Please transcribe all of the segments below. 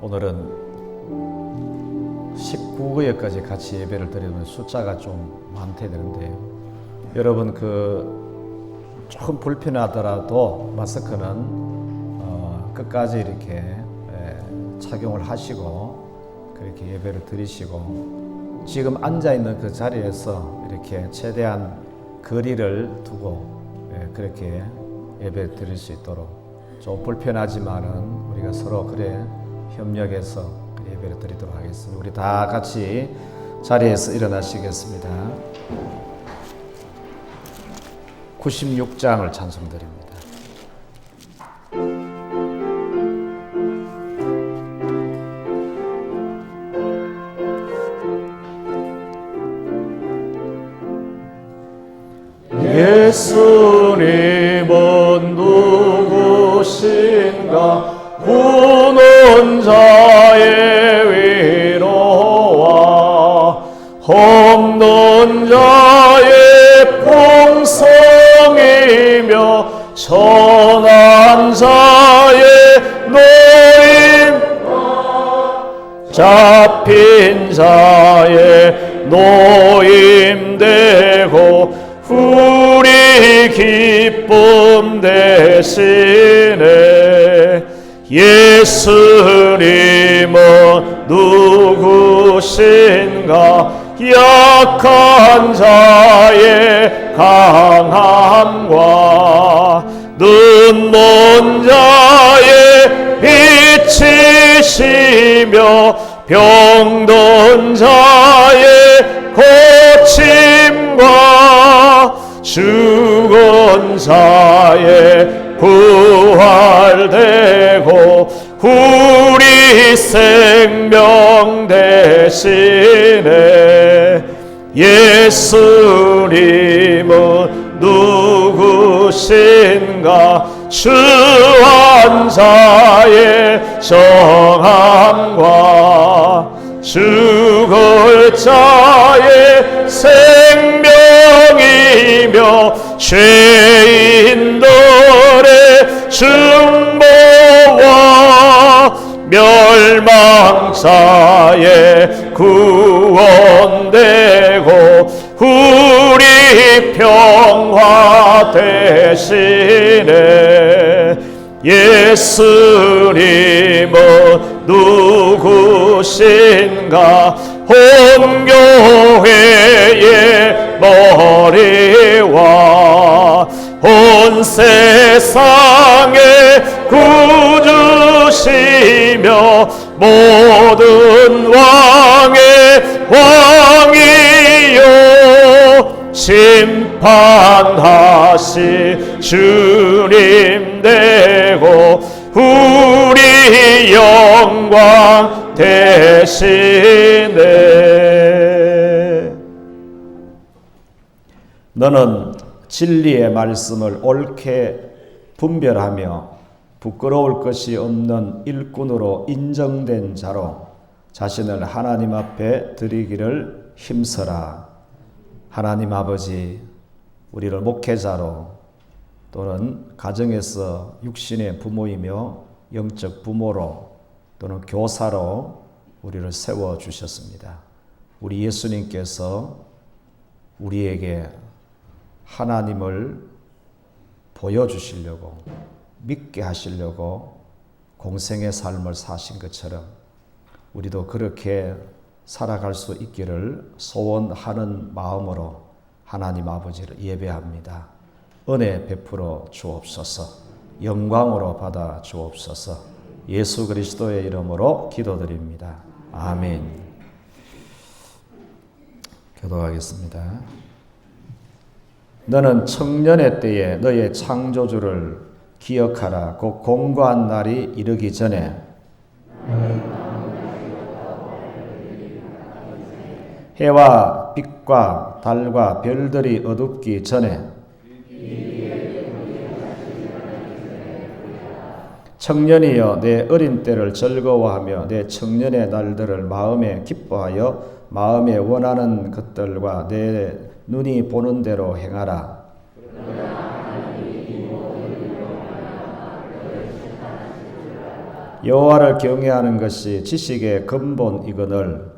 오늘은 19구역까지 같이 예배를 드리면 숫자가 좀 많대 되는데요. 여러분 조금 불편하더라도 마스크는 끝까지 이렇게 착용을 하시고 그렇게 예배를 드리시고, 지금 앉아 있는 그 자리에서 이렇게 최대한 거리를 두고 그렇게 예배 드릴 수 있도록, 좀 불편하지만은 우리가 서로 그래 협력해서 예배를 드리도록 하겠습니다. 우리 다 같이 자리에서 일어나시겠습니다. 96장을 찬송드립니다. 예수님은 누구신가? 구는 자의 위로와 없는 자의 풍성이며 천한 자의 노임, 잡힌 자의 노임되고 우리 기쁨 대신에 예수님은 누구신가? 약한 자의 강함과 눈먼 자의 빛이시며 병든 자의 고침과 죽은 자의 부활되고 우리 생명 대신에 예수님은 누구신가? 주한 자의 정함과 죽을 자의 생명이며 죄인들의 중보와 멸망자의 구원되고 우리 평화 대신에 예수님은 누구신가? 온 교회의 머리와 온 세상의 구주시며 모든 왕의 왕이요 심판하시 주님 되고 우리 영광 대신에. 너는 진리의 말씀을 옳게 분별하며 부끄러울 것이 없는 일꾼으로 인정된 자로 자신을 하나님 앞에 드리기를 힘써라. 하나님 아버지, 우리를 목회자로 또는 가정에서 육신의 부모이며 영적 부모로 또는 교사로 우리를 세워주셨습니다. 우리 예수님께서 우리에게 하나님을 보여주시려고, 믿게 하시려고 공생의 삶을 사신 것처럼 우리도 그렇게 살아갈 수 있기를 소원하는 마음으로 하나님 아버지를 예배합니다. 은혜 베풀어 주옵소서. 영광으로 받아 주옵소서. 예수 그리스도의 이름으로 기도드립니다. 아멘. 기도하겠습니다. 너는 청년의 때에 너의 창조주를 기억하라. 곧 공고한 날이 이르기 전에 해와 빛과 달과 별들이 어둡기 전에 청년이여 내 어린 때를 즐거워하며 내 청년의 날들을 마음에 기뻐하여 마음에 원하는 것들과 내 눈이 보는 대로 행하라. 여호와를 경외하는 것이 지식의 근본이거늘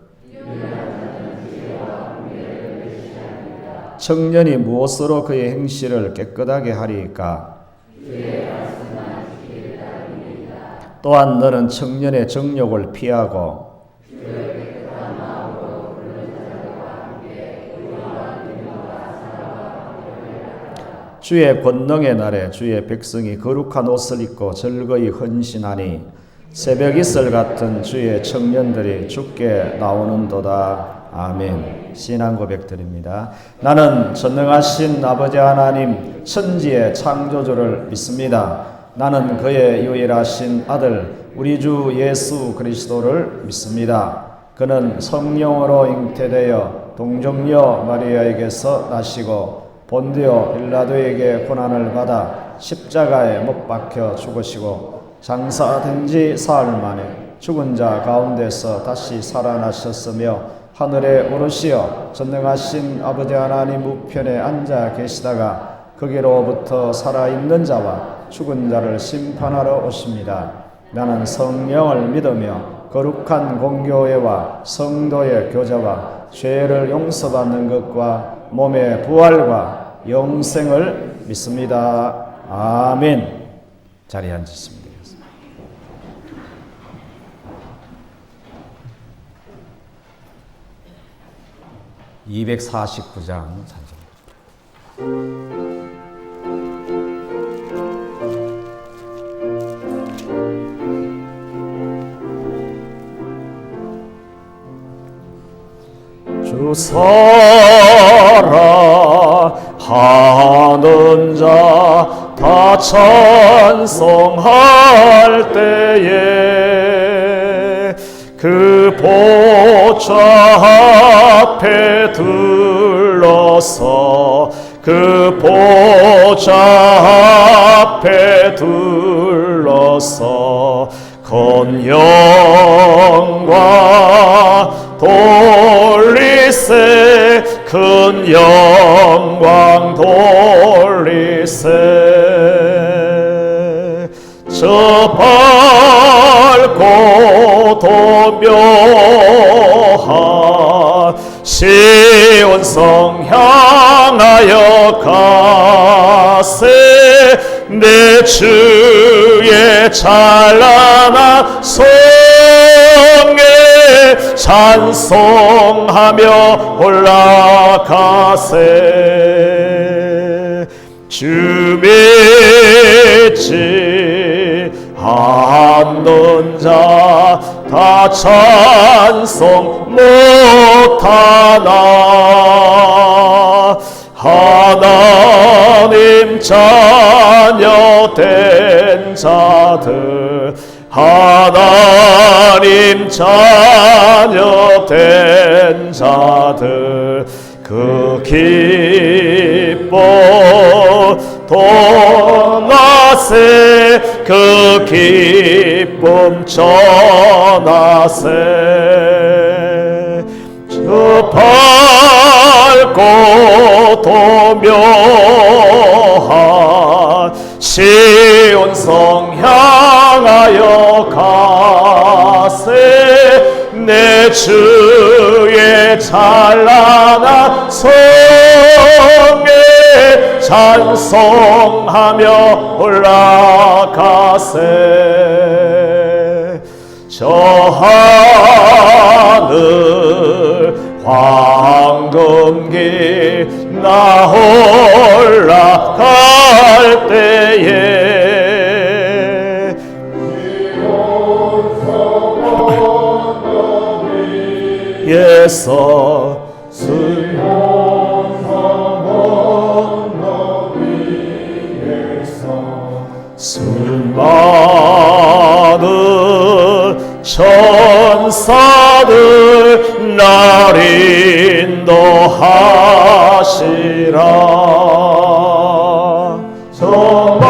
청년이 무엇으로 그의 행실을 깨끗하게 하리이까? 또한 너는 청년의 정욕을 피하고 주의 권능의 날에 주의 백성이 거룩한 옷을 입고 즐거이 헌신하니 새벽 이슬 같은 주의 청년들이 주께 나오는도다. 아멘. 신앙 고백 드립니다. 나는 전능하신 아버지 하나님 천지의 창조주를 믿습니다. 나는 그의 유일하신 아들 우리 주 예수 그리스도를 믿습니다. 그는 성령으로 잉태되어 동정녀 마리아에게서 나시고 본디오 빌라도에게 고난을 받아 십자가에 못 박혀 죽으시고 장사된 지 사흘 만에 죽은 자 가운데서 다시 살아나셨으며 하늘에 오르시어 전능하신 아버지 하나님 우편에 앉아 계시다가 거기로부터 살아있는 자와 죽은 자를 심판하러 오십니다. 나는 성령을 믿으며 거룩한 공교회와 성도의 교제와 죄를 용서받는 것과 몸의 부활과 영생을 믿습니다. 아멘. 자리에 앉으시면 되겠습니다. (249장) 주 사랑하는 자 다 찬송할 때에 그 보좌 앞에 들러서 그 보좌 앞에 들러서 건영과 돌리세 큰 영광 돌리세 저 밝고 도묘한 시온성 향하여 가세 내 주의 찬란한 성에 찬송하며 올라가세 주 믿지 않는 자 다 찬송 못하나 하나님 자녀 된 자들 하나님 자녀 된 자들 그 기쁨 동하세 그 기쁨 전하세 저 밝고 도묘한 시온성 향하여 가세 내 주의 찬란한 성에 찬송하며 올라가세 저 하늘 황금길 나 올라갈 때에 예서 수많은 천사들 날 인도하시라 정말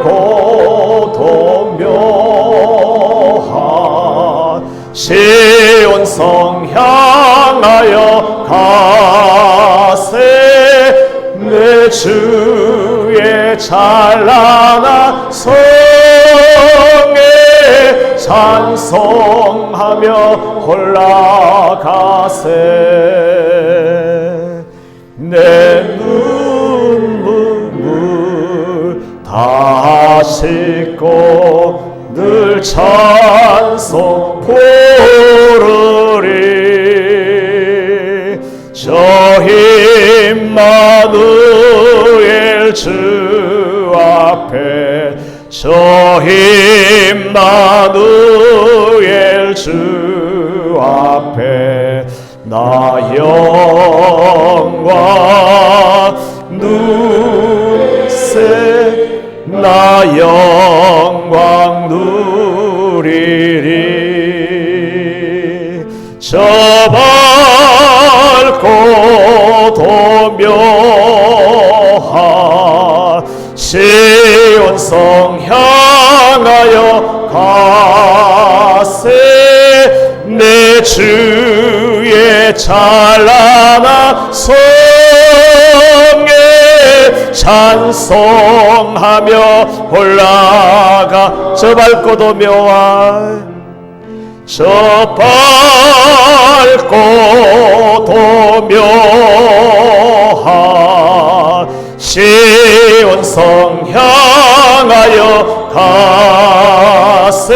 고도묘한 시온성 향하여 가세 내 주의 찬란한 성에 찬송하며 올라가세. 내 눈물 다 씻고 늘 찬송 부르리. 저 임마누엘 주 앞에, 저 임마누엘 주 앞에 나 영광 누세, 나 영광 누리리. 저 밝고 도묘한 시온성 향하여 가세. 내 주의 찬란한 성에 찬송하며 올라가. 저 밝고 도묘한, 저 밝고 도묘한 시온성 향하여 가세.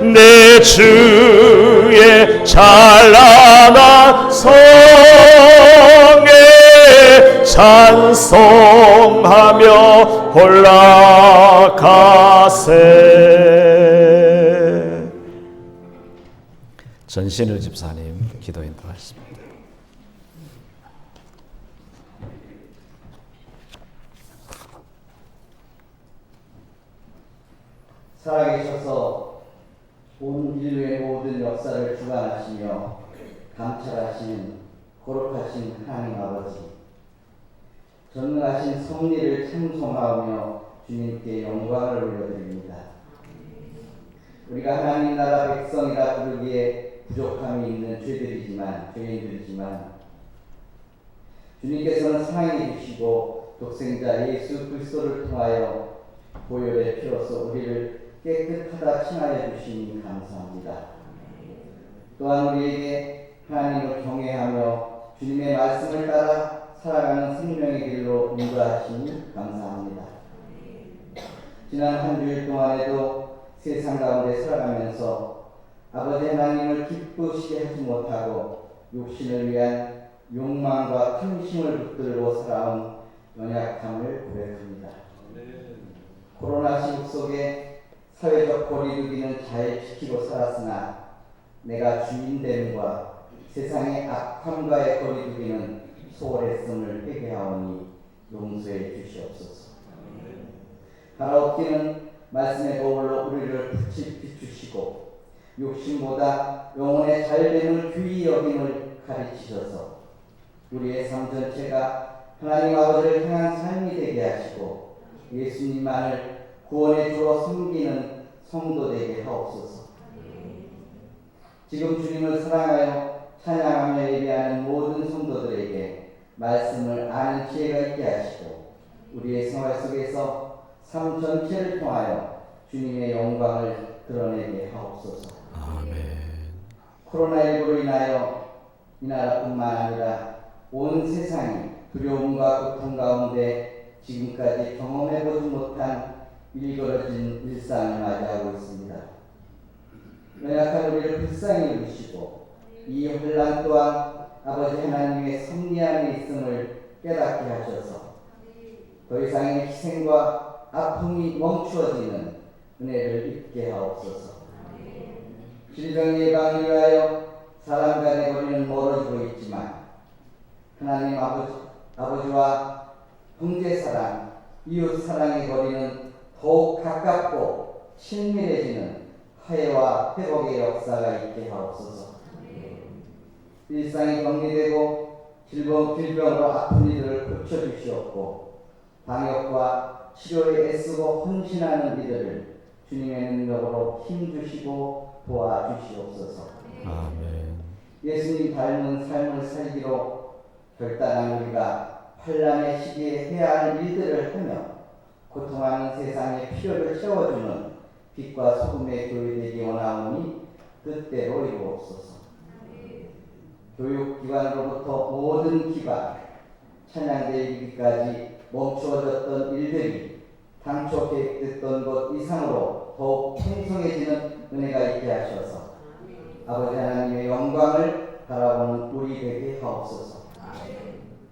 내 주의 찬란한 성에 찬송하며 올라가세. 전신을 집사님 기도 인도하십니다. 살아계셔서 온 인류의 모든 역사를 주관하시며 감찰하시는 거룩하신 하나님 아버지, 전능하신 섭리를 찬송하며 주님께 영광을 올려드립니다. 우리가 하나님 나라 백성이라 부르기에 부족함이 있는 죄인들이지만 주님께서는 사랑해 주시고 독생자 예수 그리스도를 통하여 보혈의 피로써 우리를 깨끗하다 칭하여 주시니 감사합니다. 또한 우리에게 하나님을 경외하며 주님의 말씀을 따라 살아가는 생명의 길로 인도하시니 감사합니다. 지난 한 주일 동안에도 세상 가운데 살아가면서 아버지 하나님을 기쁘시게 하지 못하고 육신을 위한 욕망과 탐심을 붙들고 살아온 연약함을 고백합니다. 코로나 시국 속에 사회적 거리두기는 잘 지키고 살았으나 내가 주인됨과 세상의 악함과의 거리두기는 소홀했음을 회개하오니 용서해 주시옵소서. 하나님께는 말씀의 거울로 우리를 비추시고 육신보다 영혼의 잘됨을 귀히 여김을 가르치셔서 우리의 삶 전체가 하나님 아버지를 향한 삶이 되게 하시고 예수님만을 구원의 주로 섬기는 성도 되게 하옵소서. 지금 주님을 사랑하여 찬양하며 예배하는 모든 성도들에게 말씀을 아는 지혜가 있게 하시고 우리의 생활 속에서 삶 전체를 통하여 주님의 영광을 드러내게 하옵소서. 아멘. 코로나19로 인하여 이 나라뿐만 아니라 온 세상이 두려움과 고통 가운데 지금까지 경험해보지 못한 일거러진 일상을 맞이하고 있습니다. 연약한 우리를 불쌍히 여기시고 이 혼란 또한 아버지 하나님의 섭리 안에 있음을 깨닫게 하셔서 더 이상의 희생과 아픔이 멈추어지는 은혜를 입게 하옵소서. 질병 예방을 위하여 사람 간의 거리는 멀어지고 있지만 하나님 아버지와 형제 사랑, 이웃 사랑의 거리는 더욱 가깝고 친밀해지는 화해와 회복의 역사가 있게 하옵소서. 일상이 격리되고 질병으로 아픈 이들을 고쳐주시옵고 방역과 치료에 애쓰고 헌신하는 이들을 주님의 능력으로 힘주시고 도와주시옵소서. 아멘. 예수님 닮은 삶을 살기로 결단한 우리가 환난의 시기에 해야 할 일들을 하며 고통하는 세상의 필요를 채워주는 빛과 소금의 교회 되기 원하오니 뜻대로 이루옵소서. 교육기관으로부터 모든 기반, 찬양대 이르기까지 멈추어졌던 일들이 당초 계획됐던 것 이상으로 더욱 풍성해지는 은혜가 있게 하셔서 아버지 하나님의 영광을 바라보는 우리 되게 하옵소서.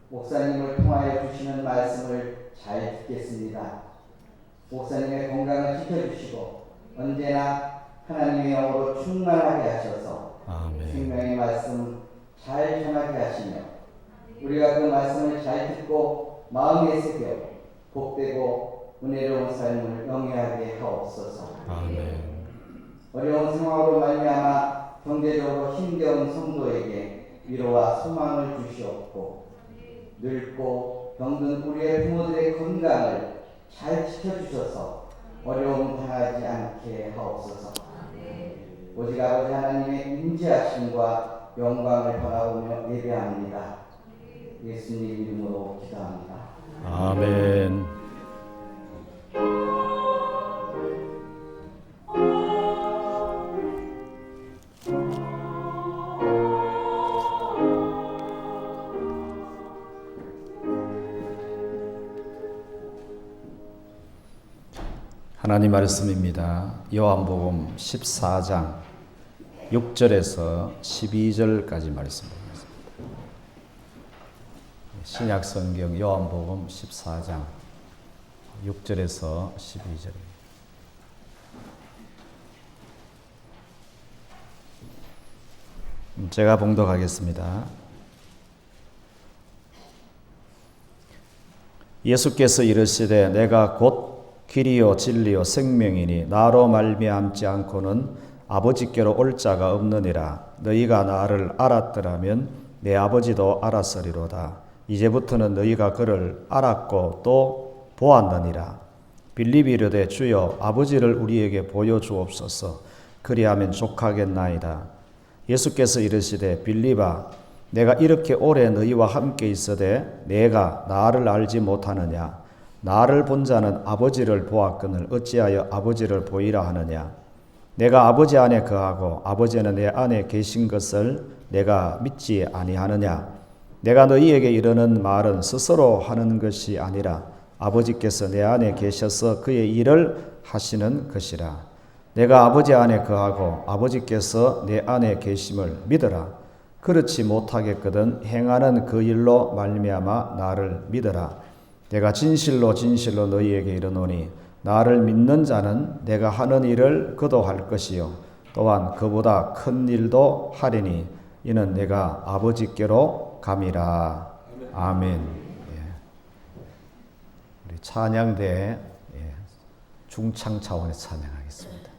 목사님을 통하여 주시는 말씀을 잘 듣겠습니다. 목사님의 건강을 지켜주시고 언제나 하나님의 영으로 충만하게 하셔서 생명의 말씀 잘 전하게 하시며 우리가 그 말씀을 잘 듣고 마음에 새겨 복되고 은혜로운 삶을 영위하게 하옵소서. 어려운 상황으로 말미암아 경제적으로 힘겨운 성도에게 위로와 소망을 주시옵고 늙고 병든 우리의 부모들의 건강을 잘 지켜주셔서 어려움 당하지 않게 하옵소서. 오직 아버지 하나님의 인지하심과 영광을 바라보며 예배합니다. 예수님 이름으로 기도합니다. 아멘. 하나님 말씀입니다. 요한복음 14장 6절에서 12절까지 말씀입니다. 신약성경 요한복음 14장 6절에서 12절입니다. 제가 봉독하겠습니다. 예수께서 이르시되 내가 곧 길이요 진리요 생명이니 나로 말미암지 않고는 아버지께로 올 자가 없느니라. 너희가 나를 알았더라면 내 아버지도 알았으리로다. 이제부터는 너희가 그를 알았고 또 보았느니라. 빌립이 이르되 주여 아버지를 우리에게 보여주옵소서. 그리하면 족하겠나이다. 예수께서 이르시되 빌립아 내가 이렇게 오래 너희와 함께 있으되 내가 나를 알지 못하느냐. 나를 본 자는 아버지를 보았거늘 어찌하여 아버지를 보이라 하느냐. 내가 아버지 안에 거하고 아버지는 내 안에 계신 것을 내가 믿지 아니하느냐. 내가 너희에게 이르는 말은 스스로 하는 것이 아니라 아버지께서 내 안에 계셔서 그의 일을 하시는 것이라. 내가 아버지 안에 거하고 아버지께서 내 안에 계심을 믿어라. 그렇지 못하겠거든 행하는 그 일로 말미암아 나를 믿어라. 내가 진실로 진실로 너희에게 이르노니 나를 믿는 자는 내가 하는 일을 그도 할 것이요 또한 그보다 큰 일도 하리니 이는 내가 아버지께로 감이라. 아멘. 우리 찬양대 중창 차원의 찬양하겠습니다.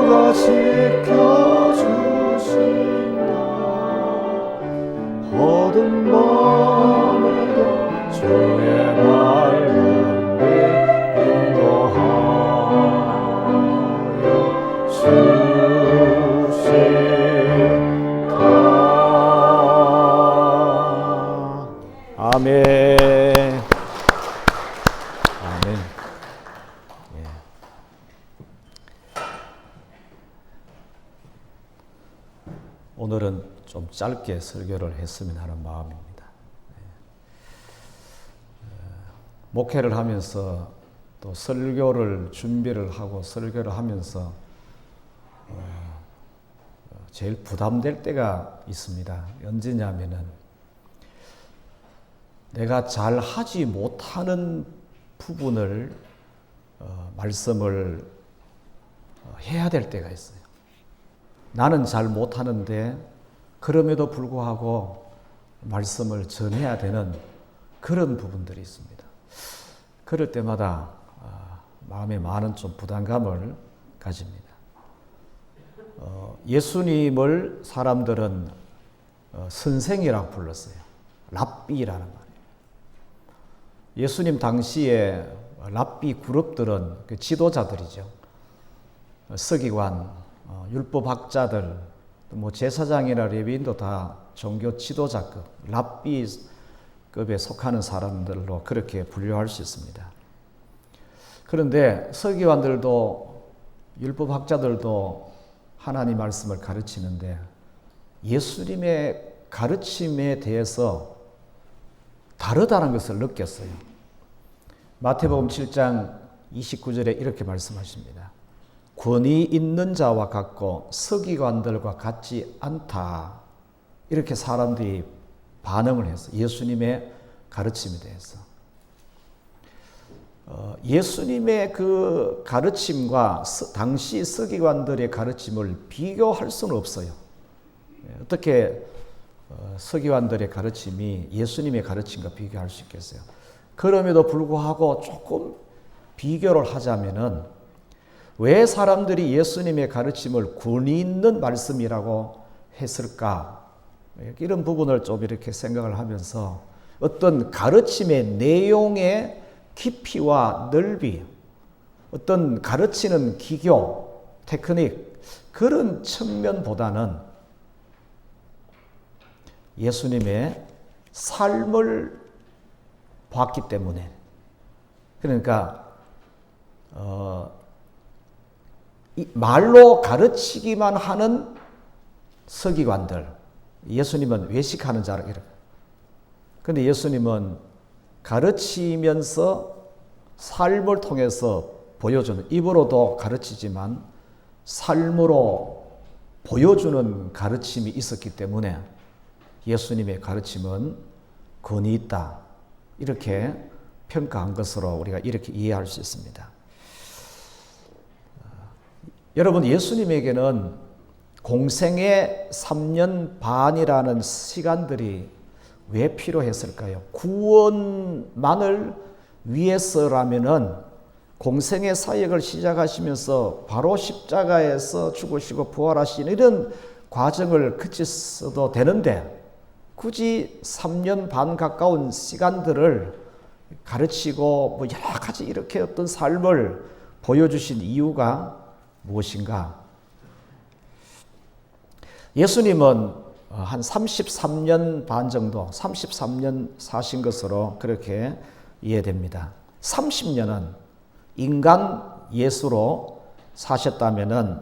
주가 지켜주신다. 어두운 밤에도 주의 밝은 빛 인도하여 주신다. 아멘. 아멘. 예. 오늘은 좀 짧게 설교를 했으면 하는 마음입니다. 목회를 하면서 또 설교를 준비를 하고 설교를 하면서 제일 부담될 때가 있습니다. 언제냐면은 내가 잘 하지 못하는 부분을 말씀을 해야 될 때가 있어요. 나는 잘 못하는데 그럼에도 불구하고 말씀을 전해야 되는 그런 부분들이 있습니다. 그럴 때마다 마음에 많은 좀 부담감을 가집니다. 예수님을 사람들은 선생이라고 불렀어요. 랍비라는 말이에요. 예수님 당시에 랍비 그룹들은 그 지도자들이죠. 서기관, 율법학자들, 뭐 제사장이나 레위인도 다 종교 지도자급, 랍비급에 속하는 사람들로 그렇게 분류할 수 있습니다. 그런데 서기관들도 율법학자들도 하나님 말씀을 가르치는데 예수님의 가르침에 대해서 다르다는 것을 느꼈어요. 마태복음 7장 29절에 이렇게 말씀하십니다. 권위 있는 자와 같고 서기관들과 같지 않다. 이렇게 사람들이 반응을 했어요. 예수님의 가르침에 대해서. 예수님의 그 가르침과 당시 서기관들의 가르침을 비교할 수는 없어요. 어떻게 서기관들의 가르침이 예수님의 가르침과 비교할 수 있겠어요? 그럼에도 불구하고 조금 비교를 하자면은 왜 사람들이 예수님의 가르침을 권위 있는 말씀이라고 했을까? 이런 부분을 좀 이렇게 생각을 하면서 어떤 가르침의 내용의 깊이와 넓이, 어떤 가르치는 기교, 테크닉, 그런 측면보다는 예수님의 삶을 봤기 때문에, 그러니까 말로 가르치기만 하는 서기관들, 예수님은 외식하는 자라 이렇게. 그런데 예수님은 가르치면서 삶을 통해서 보여주는, 입으로도 가르치지만 삶으로 보여주는 가르침이 있었기 때문에 예수님의 가르침은 권위 있다. 이렇게 평가한 것으로 우리가 이렇게 이해할 수 있습니다. 여러분, 예수님에게는 공생의 3년 반이라는 시간들이 왜 필요했을까요? 구원만을 위해서라면은 공생의 사역을 시작하시면서 바로 십자가에서 죽으시고 부활하시는 이런 과정을 거쳤어도 되는데 굳이 3년 반 가까운 시간들을 가르치고 뭐 여러 가지 이렇게 어떤 삶을 보여주신 이유가 무엇인가? 예수님은 한 33년 반 정도, 33년 사신 것으로 그렇게 이해됩니다. 30년은 인간 예수로 사셨다면은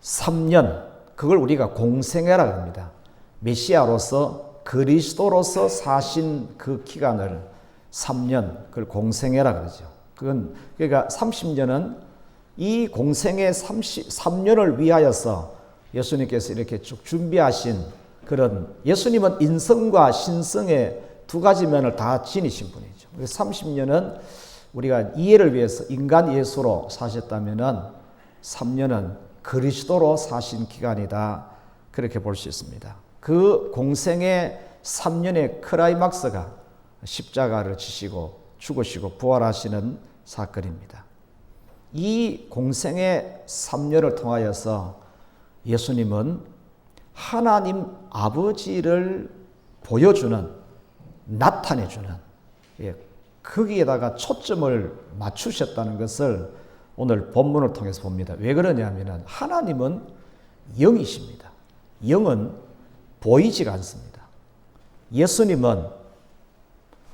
3년, 그걸 우리가 공생애라고 합니다. 메시아로서 그리스도로서 사신 그 기간을 3년, 그걸 공생애라 그러죠. 그러니까 30년은 이 공생애 33년을 위하여서 예수님께서 이렇게 쭉 준비하신 그런, 예수님은 인성과 신성의 두 가지 면을 다 지니신 분이죠. 30년은 우리가 이해를 위해서 인간 예수로 사셨다면은 3년은 그리스도로 사신 기간이다. 그렇게 볼 수 있습니다. 그 공생의 3년의 크라이막스가 십자가를 지시고 죽으시고 부활하시는 사건입니다. 이 공생의 3년을 통하여서 예수님은 하나님 아버지를 보여주는, 나타내주는, 거기에다가 초점을 맞추셨다는 것을 오늘 본문을 통해서 봅니다. 왜 그러냐면 하나님은 영이십니다. 영은 보이지가 않습니다. 예수님은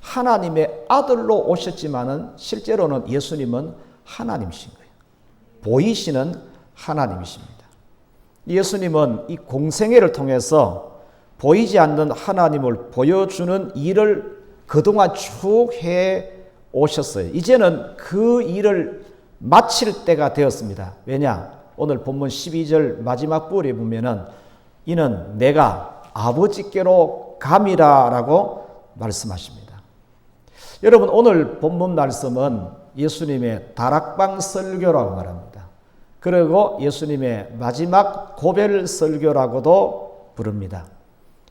하나님의 아들로 오셨지만은 실제로는 예수님은 하나님이신 거예요. 보이시는 하나님이십니다. 예수님은 이 공생애를 통해서 보이지 않는 하나님을 보여주는 일을 그동안 쭉 해 오셨어요. 이제는 그 일을 마칠 때가 되었습니다. 왜냐? 오늘 본문 12절 마지막 부분에 보면은 이는 내가 아버지께로 감이라라고 말씀하십니다. 여러분, 오늘 본문 말씀은 예수님의 다락방 설교라고 말합니다. 그리고 예수님의 마지막 고별 설교라고도 부릅니다.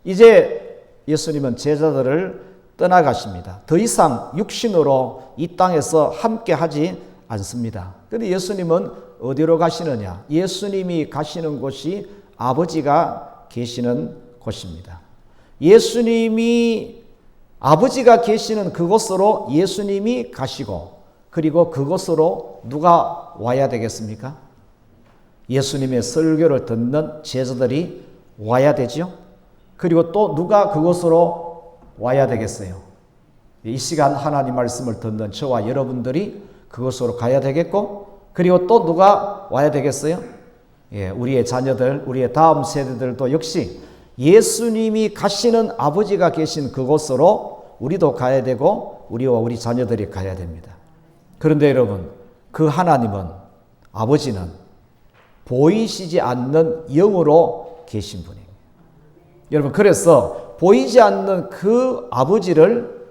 이제 예수님은 제자들을 떠나가십니다. 더 이상 육신으로 이 땅에서 함께 하지 않습니다. 그런데 예수님은 어디로 가시느냐? 예수님이 가시는 곳이 아버지가 계시는 곳입니다. 예수님이 아버지가 계시는 그곳으로 예수님이 가시고, 그리고 그곳으로 누가 와야 되겠습니까? 예수님의 설교를 듣는 제자들이 와야 되죠. 그리고 또 누가 그곳으로 와야 되겠어요? 이 시간 하나님 말씀을 듣는 저와 여러분들이 그곳으로 가야 되겠고, 그리고 또 누가 와야 되겠어요? 우리의 자녀들, 우리의 다음 세대들도 역시 예수님이 가시는 아버지가 계신 그곳으로 우리도 가야 되고 우리와 우리 자녀들이 가야 됩니다. 그런데 여러분, 그 하나님은, 아버지는 보이시지 않는 영으로 계신 분입니다. 여러분, 그래서 보이지 않는 그 아버지를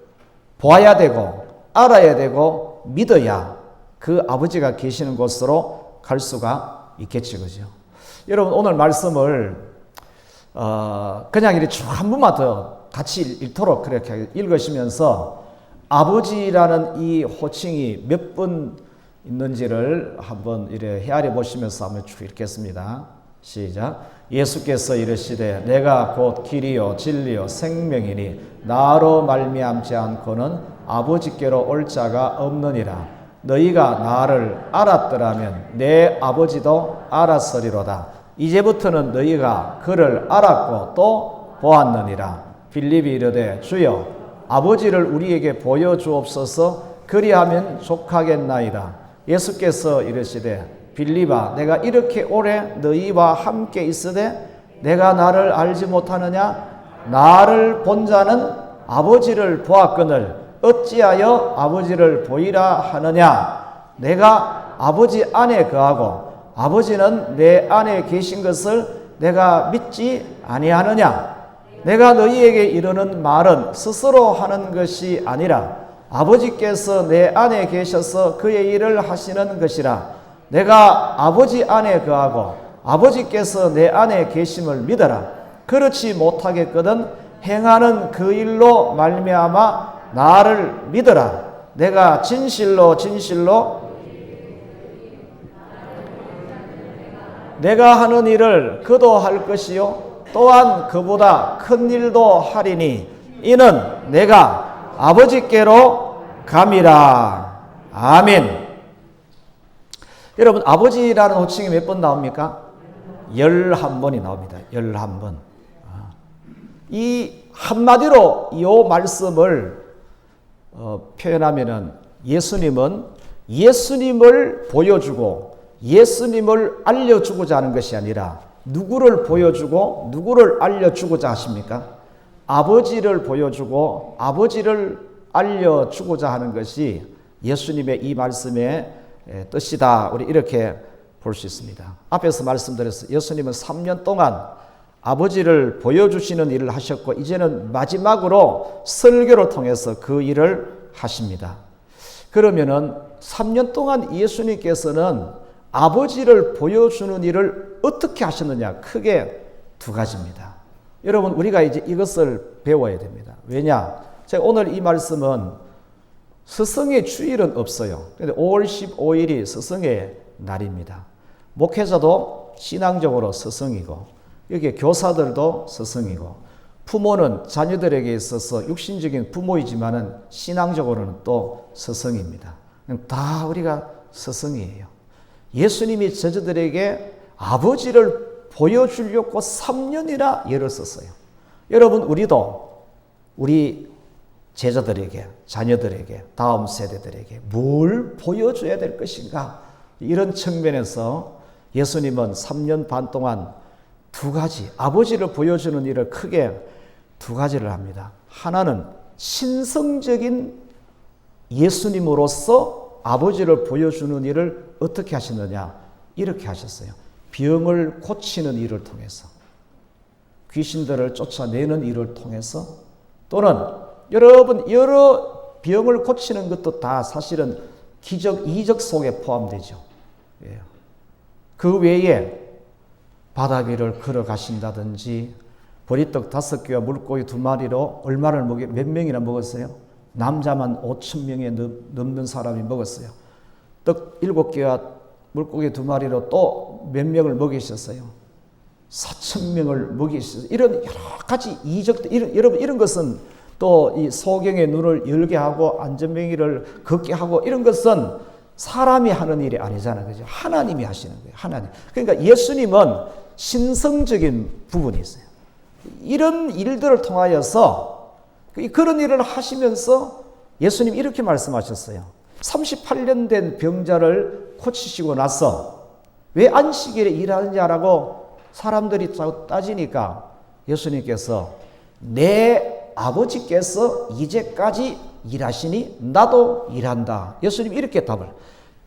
보아야 되고 알아야 되고 믿어야 그 아버지가 계시는 곳으로 갈 수가 있겠지, 그죠? 여러분, 오늘 말씀을 그냥 이렇게 쭉 한 번만 더 같이 읽도록 그렇게 읽으시면서 아버지라는 이 호칭이 몇 번 있는지를 한번 이렇게 헤아려 보시면서 한번 쭉 읽겠습니다. 시작. 예수께서 이르시되 내가 곧 길이요 진리요 생명이니 나로 말미암지 않고는 아버지께로 올 자가 없느니라. 너희가 나를 알았더라면 내 아버지도 알았으리로다. 이제부터는 너희가 그를 알았고 또 보았느니라. 빌립이 이르되 주여 아버지를 우리에게 보여주옵소서. 그리하면 족하겠나이다. 예수께서 이르시되 빌립아 내가 이렇게 오래 너희와 함께 있으되 내가 나를 알지 못하느냐? 나를 본 자는 아버지를 보았거늘 어찌하여 아버지를 보이라 하느냐? 내가 아버지 안에 거하고 아버지는 내 안에 계신 것을 내가 믿지 아니하느냐? 내가 너희에게 이르는 말은 스스로 하는 것이 아니라 아버지께서 내 안에 계셔서 그의 일을 하시는 것이라. 내가 아버지 안에 거하고 아버지께서 내 안에 계심을 믿어라. 그렇지 못하겠거든 행하는 그 일로 말미암아 나를 믿어라. 내가 진실로 내가 하는 일을 그도 할 것이요 또한 그보다 큰 일도 하리니 이는 내가 아버지께로 감이라. 아멘. 여러분, 아버지라는 호칭이 몇 번 나옵니까? 11번이 나옵니다. 11번. 이 한마디로 이 말씀을 표현하면은 예수님은 예수님을 보여주고 예수님을 알려주고자 하는 것이 아니라 누구를 보여주고 누구를 알려주고자 하십니까? 아버지를 보여주고 아버지를 알려주고자 하는 것이 예수님의 이 말씀의 뜻이다. 우리 이렇게 볼 수 있습니다. 앞에서 말씀드렸어요. 예수님은 3년 동안 아버지를 보여주시는 일을 하셨고 이제는 마지막으로 설교를 통해서 그 일을 하십니다. 그러면은 3년 동안 예수님께서는 아버지를 보여주는 일을 어떻게 하셨느냐? 크게 두 가지입니다. 여러분, 우리가 이제 이것을 배워야 됩니다. 왜냐? 제가 오늘 이 말씀은 스승의 주일은 없어요. 그런데 5월 15일이 스승의 날입니다. 목회자도 신앙적으로 스승이고, 여기 교사들도 스승이고, 부모는 자녀들에게 있어서 육신적인 부모이지만은 신앙적으로는 또 스승입니다. 다 우리가 스승이에요. 예수님이 제자들에게 아버지를 보여주려고 3년이나 애를 썼어요. 여러분, 우리도 우리 제자들에게, 자녀들에게, 다음 세대들에게 뭘 보여줘야 될 것인가? 이런 측면에서 예수님은 3년 반 동안 두 가지, 아버지를 보여주는 일을 크게 두 가지를 합니다. 하나는 신성적인 예수님으로서 아버지를 보여주는 일을 어떻게 하시느냐? 이렇게 하셨어요. 병을 고치는 일을 통해서, 귀신들을 쫓아내는 일을 통해서, 또는 여러분 여러 병을 고치는 것도 다 사실은 기적, 이적 속에 포함되죠. 그 외에 바다 위를 걸어가신다든지, 보리떡 5개와 물고기 2마리로 얼마를 몇 명이나 먹었어요? 남자만 5,000명에 넘는 사람이 먹었어요. 떡 7개와 물고기 2마리로 또 몇 명을 먹이셨어요? 4,000명을 먹이셨어요. 이런 여러 가지 이적들, 여러분 이런 것은 또 이 소경의 눈을 열게 하고 안전뱅이를 걷게 하고, 이런 것은 사람이 하는 일이 아니잖아요. 그죠? 하나님이 하시는 거예요. 하나님. 그러니까 예수님은 신성적인 부분이 있어요. 이런 일들을 통하여서, 그런 일을 하시면서 예수님 이렇게 말씀하셨어요. 38년 된 병자를 고치시고 나서 왜 안식일에 일하느냐라고 사람들이 따지니까 예수님께서 내 아버지께서 이제까지 일하시니 나도 일한다. 예수님이 이렇게 답을.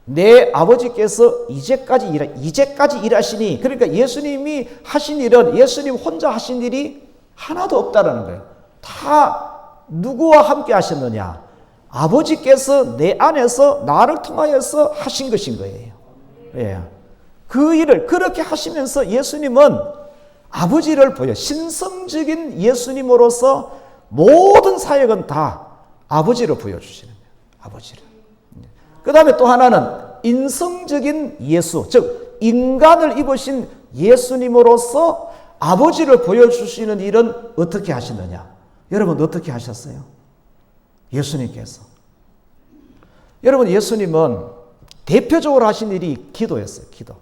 내 아버지께서 이제까지 일하시니, 그러니까 예수님이 하신 일은 예수님 혼자 하신 일이 하나도 없다라는 거예요. 다 누구와 함께 하셨느냐? 아버지께서 내 안에서 나를 통하여서 하신 것인 거예요. 예. 그 일을 그렇게 하시면서 예수님은 아버지를 보여, 신성적인 예수님으로서 모든 사역은 다 아버지를 보여주시는 거예요. 아버지를. 그 다음에 또 하나는 인성적인 예수, 즉 인간을 입으신 예수님으로서 아버지를 보여주시는 일은 어떻게 하시느냐? 여러분 어떻게 하셨어요? 예수님께서. 여러분 예수님은 대표적으로 하신 일이 기도였어요. 기도.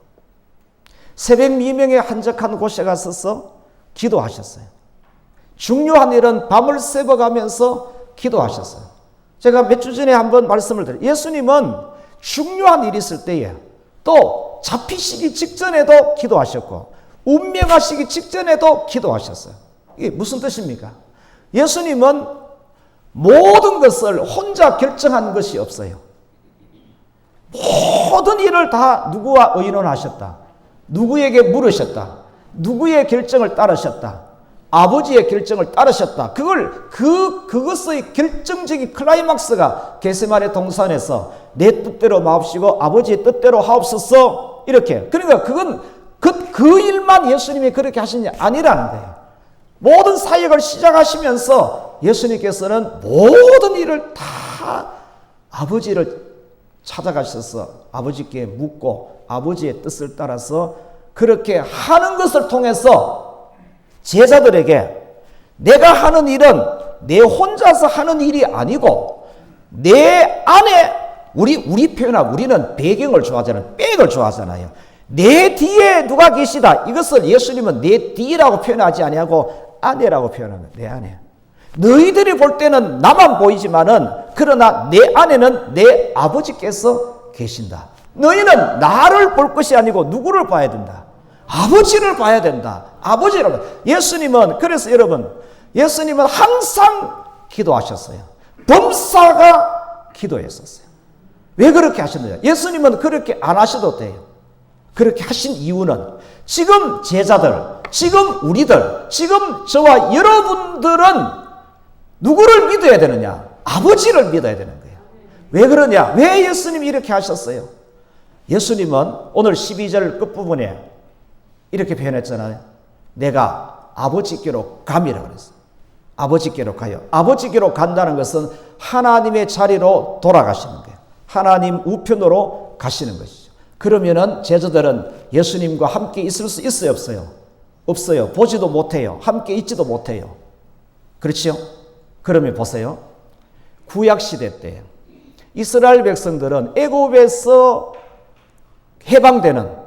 새벽 미명에 한적한 곳에 가서서 기도하셨어요. 중요한 일은 밤을 새워가면서 기도하셨어요. 제가 몇 주 전에 한번 말씀을 드려요. 예수님은 중요한 일이 있을 때에, 또 잡히시기 직전에도 기도하셨고, 운명하시기 직전에도 기도하셨어요. 이게 무슨 뜻입니까? 예수님은 모든 것을 혼자 결정한 것이 없어요. 모든 일을 다 누구와 의논하셨다. 누구에게 물으셨다. 누구의 결정을 따르셨다. 아버지의 결정을 따르셨다. 그것의 결정적인 클라이막스가 겟세마네 동산에서 내 뜻대로 마옵시고 아버지의 뜻대로 하옵소서, 이렇게. 그러니까 그건 그 일만 예수님이 그렇게 하신 게 아니라는 거예요. 모든 사역을 시작하시면서 예수님께서는 모든 일을 다 아버지를 찾아가셔서 아버지께 묻고 아버지의 뜻을 따라서 그렇게 하는 것을 통해서 제자들에게 내가 하는 일은 내 혼자서 하는 일이 아니고 내 안에 우리 표현하고 우리는 배경을 좋아하잖아요. 백을 좋아하잖아요. 내 뒤에 누가 계시다. 이것을 예수님은 내 뒤라고 표현하지 아니하고 안에라고 표현합니다. 내 안에. 너희들이 볼 때는 나만 보이지만은 그러나 내 안에는 내 아버지께서 계신다. 너희는 나를 볼 것이 아니고 누구를 봐야 된다. 아버지를 봐야 된다. 아버지를. 예수님은, 그래서 여러분, 예수님은 항상 기도하셨어요. 범사가 기도했었어요. 왜 그렇게 하셨느냐? 예수님은 그렇게 안 하셔도 돼요. 그렇게 하신 이유는 지금 제자들, 지금 우리들, 지금 저와 여러분들은 누구를 믿어야 되느냐? 아버지를 믿어야 되는 거예요. 왜 그러냐? 왜 예수님이 이렇게 하셨어요? 예수님은 오늘 12절 끝부분에 이렇게 표현했잖아요. 내가 아버지께로 감이라고 그랬어요. 아버지께로 가요. 아버지께로 간다는 것은 하나님의 자리로 돌아가시는 거예요. 하나님 우편으로 가시는 것이죠. 그러면은 제자들은 예수님과 함께 있을 수 있어요, 없어요? 없어요. 보지도 못해요. 함께 있지도 못해요. 그렇지요? 그러면 보세요. 구약 시대 때 이스라엘 백성들은 애굽에서 해방되는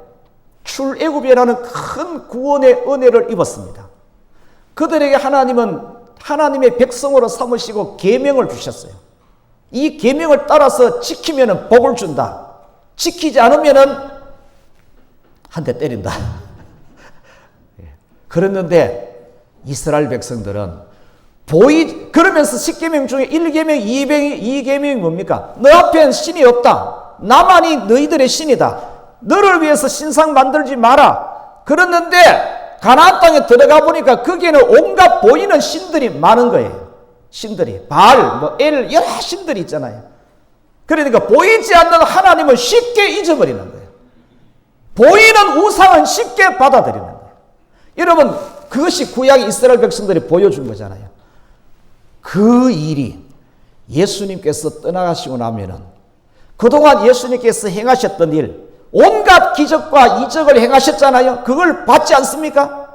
출애굽이라는 큰 구원의 은혜를 입었습니다. 그들에게 하나님은 하나님의 백성으로 삼으시고 계명을 주셨어요. 이 계명을 따라서 지키면 복을 준다. 지키지 않으면 한 대 때린다. 그랬는데 이스라엘 백성들은 그러면서 10계명 중에 1계명, 2계명이 뭡니까? 너 앞엔 신이 없다. 나만이 너희들의 신이다. 너를 위해서 신상 만들지 마라. 그랬는데 가나안 땅에 들어가 보니까 거기에는 온갖 보이는 신들이 많은 거예요. 신들이 바알, 엘, 여러 신들이 있잖아요. 그러니까 보이지 않는 하나님은 쉽게 잊어버리는 거예요. 보이는 우상은 쉽게 받아들이는 거예요. 여러분, 그것이 구약 이스라엘 백성들이 보여준 거잖아요. 그 일이 예수님께서 떠나가시고 나면은 그동안 예수님께서 행하셨던 일, 온갖 기적과 이적을 행하셨잖아요. 그걸 받지 않습니까?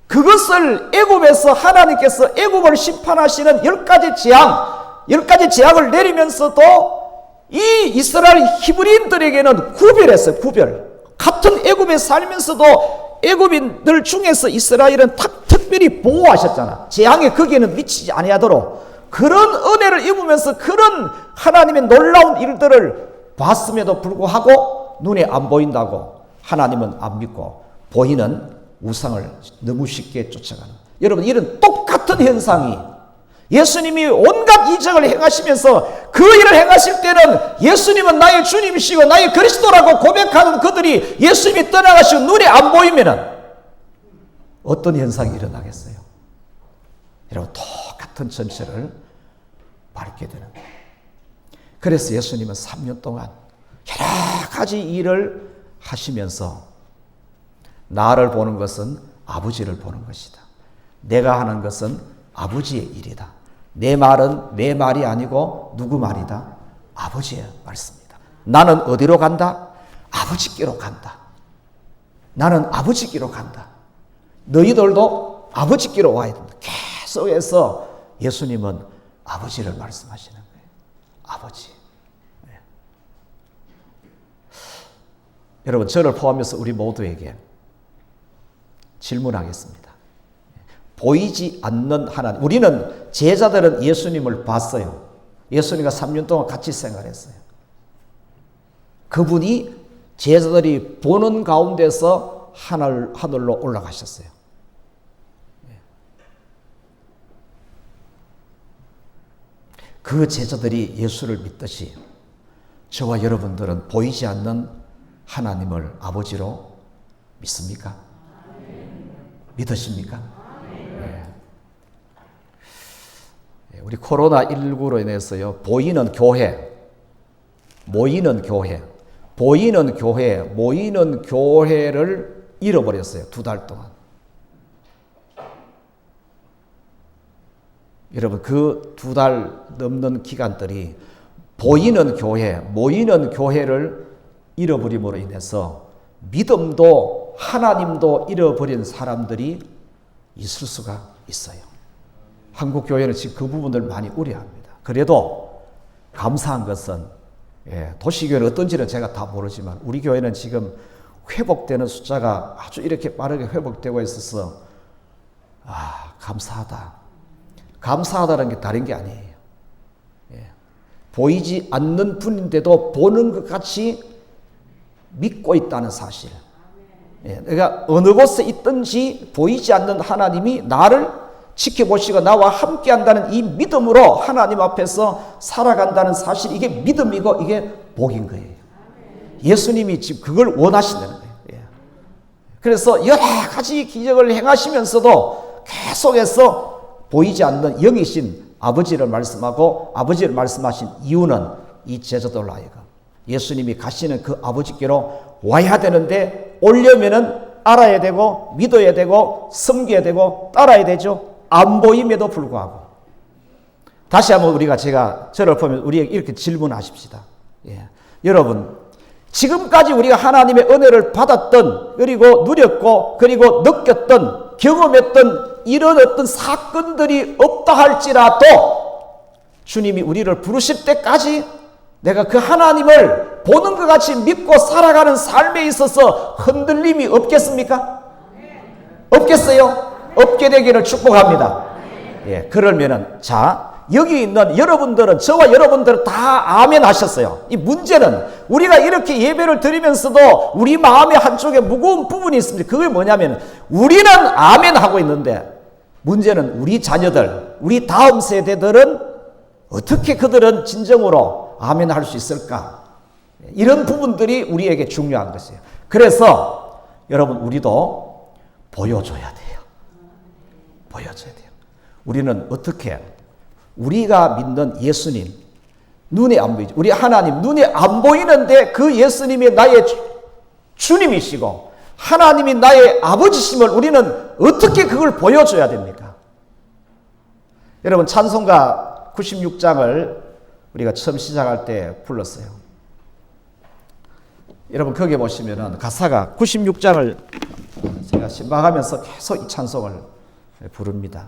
그것을 애굽에서 하나님께서 애굽을 심판하시는 10가지 재앙을 내리면서도 이 이스라엘 히브리인들에게는 구별했어요. 같은 애굽에 살면서도 애굽인들 중에서 이스라엘은 특별히 보호하셨잖아. 재앙에 거기에는 미치지 아니하도록. 그런 은혜를 입으면서 그런 하나님의 놀라운 일들을 봤음에도 불구하고 눈에 안 보인다고 하나님은 안 믿고 보이는 우상을 너무 쉽게 쫓아가는. 여러분, 이런 똑같은 현상이 예수님이 온갖 이적을 행하시면서 그 일을 행하실 때는 예수님은 나의 주님이시고 나의 그리스도라고 고백하는 그들이 예수님이 떠나가시고 눈에 안 보이면 어떤 현상이 일어나겠어요? 여러분, 똑같은 전체를 밟게 되는 거예요. 그래서 예수님은 3년 동안 여러 가지 일을 하시면서 나를 보는 것은 아버지를 보는 것이다. 내가 하는 것은 아버지의 일이다. 내 말은 내 말이 아니고 누구 말이다? 아버지의 말씀이다. 나는 어디로 간다? 아버지께로 간다. 나는 아버지께로 간다. 너희들도 아버지께로 와야 된다. 계속해서 예수님은 아버지를 말씀하시는 거예요. 아버지. 네. 여러분, 저를 포함해서 우리 모두에게 질문하겠습니다. 보이지 않는 하나님. 우리는 제자들은 예수님을 봤어요. 예수님과 3년 동안 같이 생활했어요. 그분이 제자들이 보는 가운데서 하늘로 올라가셨어요. 그 제자들이 예수를 믿듯이 저와 여러분들은 보이지 않는 하나님을 아버지로 믿습니까? 믿으십니까? 네. 우리 코로나19로 인해서요, 보이는 교회를 잃어버렸어요. 2달 동안. 여러분, 그 2달 넘는 기간들이 모이는 교회를 잃어버림으로 인해서 믿음도 하나님도 잃어버린 사람들이 있을 수가 있어요. 한국 교회는 지금 그 부분들 많이 우려합니다. 그래도 감사한 것은 도시교회는 어떤지는 제가 다 모르지만 우리 교회는 지금 회복되는 숫자가 아주 이렇게 빠르게 회복되고 있어서 감사하다. 감사하다는 게 다른 게 아니에요. 보이지 않는 분인데도 보는 것 같이 믿고 있다는 사실. 내가 어느 곳에 있든지 보이지 않는 하나님이 나를 지켜보시고 나와 함께 한다는 이 믿음으로 하나님 앞에서 살아간다는 사실, 이게 믿음이고 이게 복인 거예요. 예수님이 지금 그걸 원하신다는 거예요. 그래서 여러 가지 기적을 행하시면서도 계속해서 보이지 않는 영이신 아버지를 말씀하고, 아버지를 말씀하신 이유는 이 제자들 하여금 예수님이 가시는 그 아버지께로 와야 되는데, 오려면은 알아야 되고 믿어야 되고 섬겨야 되고 따라야 되죠. 안 보임에도 불구하고. 다시 한번 저를 보면 우리에게 이렇게 질문하십시다. 예. 여러분, 지금까지 우리가 하나님의 은혜를 받았던, 그리고 누렸고, 그리고 느꼈던, 경험했던 이런 어떤 사건들이 없다 할지라도 주님이 우리를 부르실 때까지 내가 그 하나님을 보는 것 같이 믿고 살아가는 삶에 있어서 흔들림이 없겠습니까? 없겠어요? 없게 되기를 축복합니다. 예, 그러면은, 여기 있는 여러분들은, 저와 여러분들은 다 아멘 하셨어요. 이 문제는 우리가 이렇게 예배를 드리면서도 우리 마음의 한쪽에 무거운 부분이 있습니다. 그게 뭐냐면 우리는 아멘 하고 있는데 문제는 우리 자녀들, 우리 다음 세대들은 어떻게 그들은 진정으로 아멘 할 수 있을까? 이런 부분들이 우리에게 중요한 것이에요. 그래서 여러분, 우리도 보여줘야 돼요. 보여줘야 돼요. 우리는 어떻게, 우리가 믿는 예수님, 눈에 안 보이죠. 우리 하나님 눈에 안 보이는데 그 예수님이 나의 주님이시고 하나님이 나의 아버지심을 우리는 어떻게 그걸 보여줘야 됩니까? 여러분, 찬송가 96장을 우리가 처음 시작할 때 불렀어요. 여러분, 거기에 보시면은 가사가 96장을 제가 신방하면서 계속 이 찬송을 부릅니다.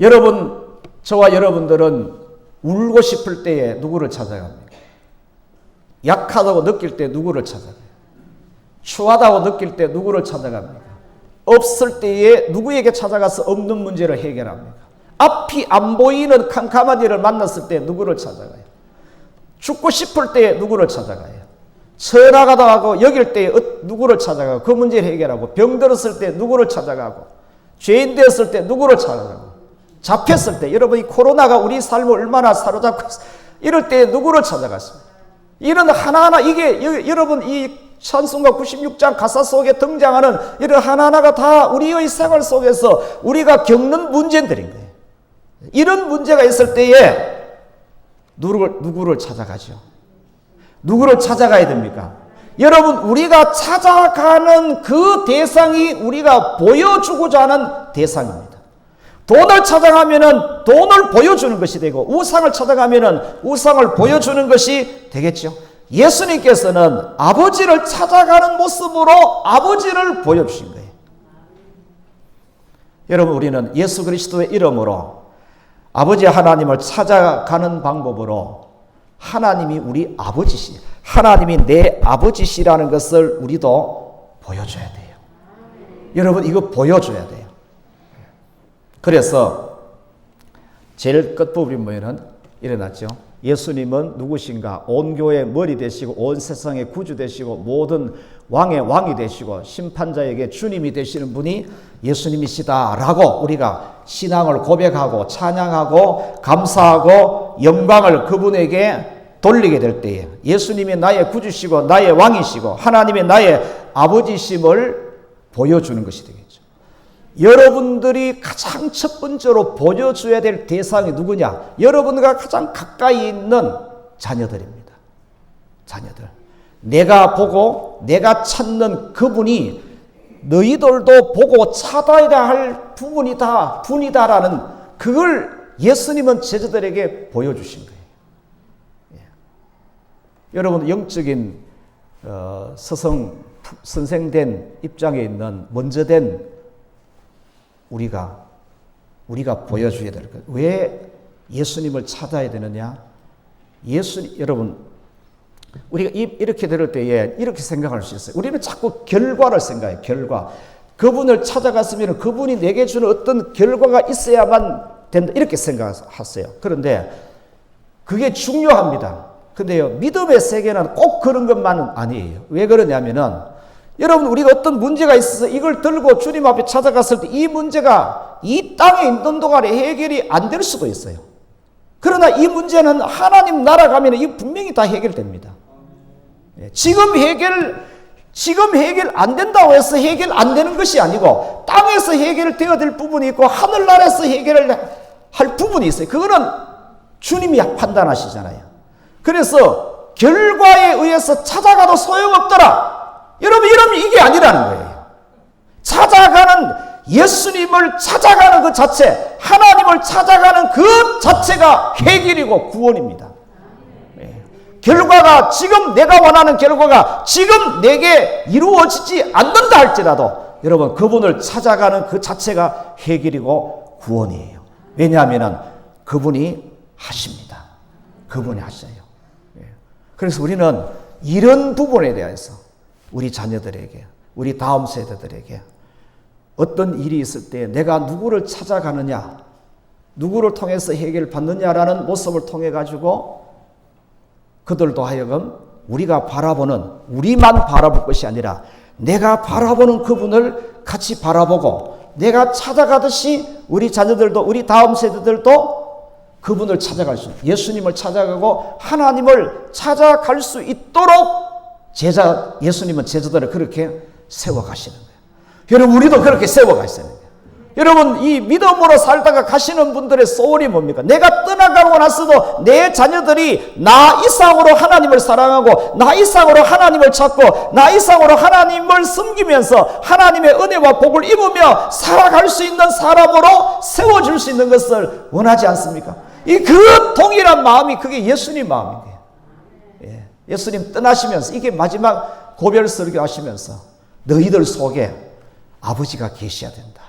여러분, 저와 여러분들은 울고 싶을 때에 누구를 찾아갑니까? 약하다고 느낄 때 누구를 찾아가요? 추하다고 느낄 때 누구를 찾아갑니까? 없을 때에 누구에게 찾아가서 없는 문제를 해결합니까? 앞이 안 보이는 캄캄한 일을 만났을 때 누구를 찾아가요? 죽고 싶을 때에 누구를 찾아가요? 처나가다가고 여길 때에 누구를 찾아가고 그 문제를 해결하고, 병 들었을 때 누구를 찾아가고, 죄인 되었을 때 누구를 찾아가고, 잡혔을 때, 여러분, 이 코로나가 우리 삶을 얼마나 사로잡고 있어요. 이럴 때 누구를 찾아갔습니까? 이런 하나하나, 이게 여러분, 이 찬송가 96장 가사 속에 등장하는 이런 하나하나가 다 우리의 생활 속에서 우리가 겪는 문제들인 거예요. 이런 문제가 있을 때에 누구를 찾아가죠? 누구를 찾아가야 됩니까? 여러분, 우리가 찾아가는 그 대상이 우리가 보여주고자 하는 대상입니다. 돈을 찾아가면은 돈을 보여주는 것이 되고, 우상을 찾아가면은 우상을 보여주는 것이 되겠죠. 예수님께서는 아버지를 찾아가는 모습으로 아버지를 보여주신 거예요. 여러분, 우리는 예수 그리스도의 이름으로 아버지 하나님을 찾아가는 방법으로 하나님이 우리 아버지시, 하나님이 내 아버지시라는 것을 우리도 보여줘야 돼요. 여러분, 이거 보여줘야 돼요. 그래서 제일 끝부분이 뭐냐면 일어났죠. 예수님은 누구신가? 온 교회의 머리 되시고 온 세상의 구주 되시고 모든 왕의 왕이 되시고 심판자에게 주님이 되시는 분이 예수님이시다라고 우리가 신앙을 고백하고 찬양하고 감사하고 영광을 그분에게 돌리게 될 때에 예수님이 나의 구주시고 나의 왕이시고 하나님의 나의 아버지심을 보여주는 것이 되겠죠. 여러분들이 가장 첫 번째로 보여줘야 될 대상이 누구냐? 여러분과 가장 가까이 있는 자녀들입니다. 자녀들. 내가 보고 내가 찾는 그분이 너희들도 보고 찾아야 할 분이다라는 그걸 예수님은 제자들에게 보여주신 거예요. 예. 여러분, 영적인 선생된 입장에 있는 먼저 된 우리가 보여줘야 될 것. 왜 예수님을 찾아야 되느냐? 여러분, 우리가 이렇게 들을 때에 이렇게 생각할 수 있어요. 우리는 자꾸 결과를 생각해요. 결과. 그분을 찾아갔으면 그분이 내게 주는 어떤 결과가 있어야만 된다. 이렇게 생각하세요. 그런데 그게 중요합니다. 근데요, 믿음의 세계는 꼭 그런 것만은 아니에요. 왜 그러냐면은 여러분, 우리가 어떤 문제가 있어서 이걸 들고 주님 앞에 찾아갔을 때 이 문제가 이 땅에 있는 동안에 해결이 안 될 수도 있어요. 그러나 이 문제는 하나님 나라 가면 이 분명히 다 해결됩니다. 지금 해결 안 된다고 해서 해결 안 되는 것이 아니고 땅에서 해결되어야 될 부분이 있고 하늘나라에서 해결을 할 부분이 있어요. 그거는 주님이 판단하시잖아요. 그래서 결과에 의해서 찾아가도 소용없더라. 여러분, 이러면 이게 아니라는 거예요. 찾아가는 예수님을 찾아가는 그 자체, 하나님을 찾아가는 그 자체가 해결이고 구원입니다. 결과가 지금 내가 원하는 결과가 지금 내게 이루어지지 않는다 할지라도 여러분 그분을 찾아가는 그 자체가 해결이고 구원이에요. 왜냐하면 그분이 하십니다. 그분이 하셔요. 그래서 우리는 이런 부분에 대해서 우리 자녀들에게, 우리 다음 세대들에게 어떤 일이 있을 때 내가 누구를 찾아가느냐, 누구를 통해서 해결받느냐라는 모습을 통해 가지고 그들도 하여금 우리가 바라보는, 우리만 바라볼 것이 아니라 내가 바라보는 그분을 같이 바라보고 내가 찾아가듯이 우리 자녀들도, 우리 다음 세대들도 그분을 찾아갈 수, 예수님을 찾아가고 하나님을 찾아갈 수 있도록 예수님은 제자들을 그렇게 세워가시는 거예요. 여러분, 우리도 그렇게 세워가셔야 돼요. 여러분, 이 믿음으로 살다가 가시는 분들의 소원이 뭡니까? 내가 떠나가고 나서도 내 자녀들이 나 이상으로 하나님을 사랑하고 나 이상으로 하나님을 찾고 나 이상으로 하나님을 섬기면서 하나님의 은혜와 복을 입으며 살아갈 수 있는 사람으로 세워줄 수 있는 것을 원하지 않습니까? 그 동일한 마음이 그게 예수님 마음이에요. 예수님 떠나시면서 이게 마지막 고별 설교 하시면서 너희들 속에 아버지가 계셔야 된다.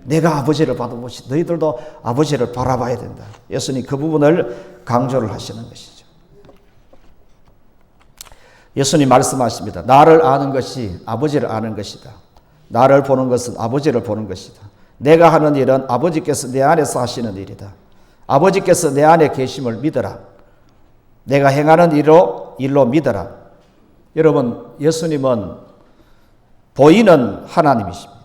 내가 아버지를 바라보시, 너희들도 아버지를 바라봐야 된다. 예수님 그 부분을 강조를 하시는 것이죠. 예수님 말씀하십니다. 나를 아는 것이 아버지를 아는 것이다. 나를 보는 것은 아버지를 보는 것이다. 내가 하는 일은 아버지께서 내 안에서 하시는 일이다. 아버지께서 내 안에 계심을 믿어라. 내가 행하는 일로 믿어라. 여러분, 예수님은 보이는 하나님이십니다.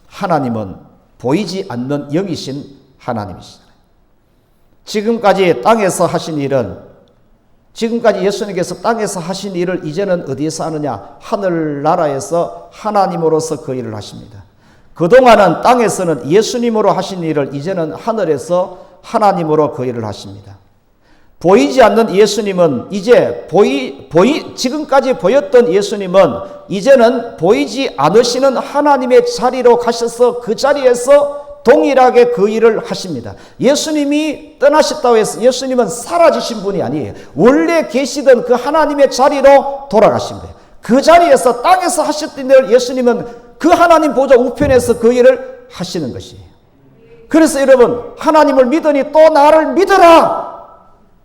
하나님은 보이지 않는 영이신 하나님이시잖아요. 지금까지 땅에서 하신 일은, 지금까지 예수님께서 땅에서 하신 일을 이제는 어디에서 하느냐? 하늘나라에서 하나님으로서 그 일을 하십니다. 그동안은 땅에서는 예수님으로 하신 일을 이제는 하늘에서 하나님으로 그 일을 하십니다. 보이지 않는 예수님은 이제 지금까지 보였던 예수님은 이제는 보이지 않으시는 하나님의 자리로 가셔서 그 자리에서 동일하게 그 일을 하십니다. 예수님이 떠나셨다고 해서 예수님은 사라지신 분이 아니에요. 원래 계시던 그 하나님의 자리로 돌아가신 거예요. 그 자리에서 땅에서 하셨던 일을 예수님은 그 하나님 보좌 우편에서 그 일을 하시는 것이에요. 그래서 여러분, 하나님을 믿으니 또 나를 믿어라.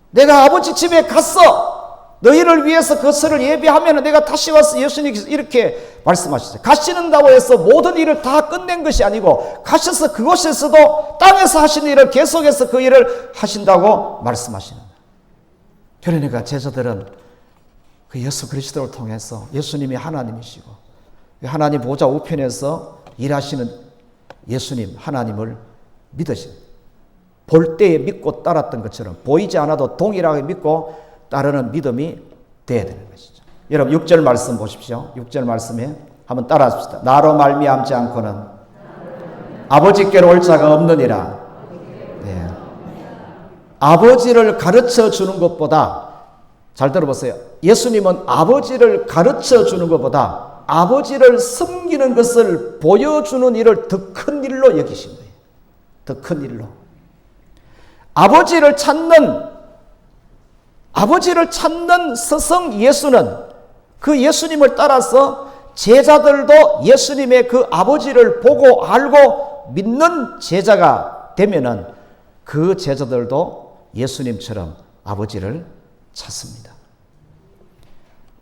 내가 아버지 집에 갔어. 너희를 위해서 그것을 예배하면 내가 다시 와서 예수님께서 이렇게 말씀하시죠. 가시는다고 해서 모든 일을 다 끝낸 것이 아니고 가셔서 그곳에서도 땅에서 하신 일을 계속해서 그 일을 하신다고 말씀하시는 거예요. 그러니까 제자들은 그 예수 그리스도를 통해서 예수님이 하나님이시고 하나님 보좌 우편에서 일하시는 예수님 하나님을 믿으신, 볼 때에 믿고 따랐던 것처럼 보이지 않아도 동일하게 믿고 따르는 믿음이 돼야 되는 것이죠. 여러분 6절 말씀 보십시오. 6절 말씀에 한번 따라합시다. 나로 말미암지 않고는 아버지께로 올 자가 없느니라. 네. 아버지를 가르쳐 주는 것보다, 잘 들어보세요. 예수님은 아버지를 가르쳐 주는 것보다 아버지를 섬기는 것을 보여주는 일을 더 큰 일로 여기신 거예요. 더 큰 일로. 아버지를 찾는 스승 예수는 그 예수님을 따라서 제자들도 예수님의 그 아버지를 보고 알고 믿는 제자가 되면은 그 제자들도 예수님처럼 아버지를 찾습니다.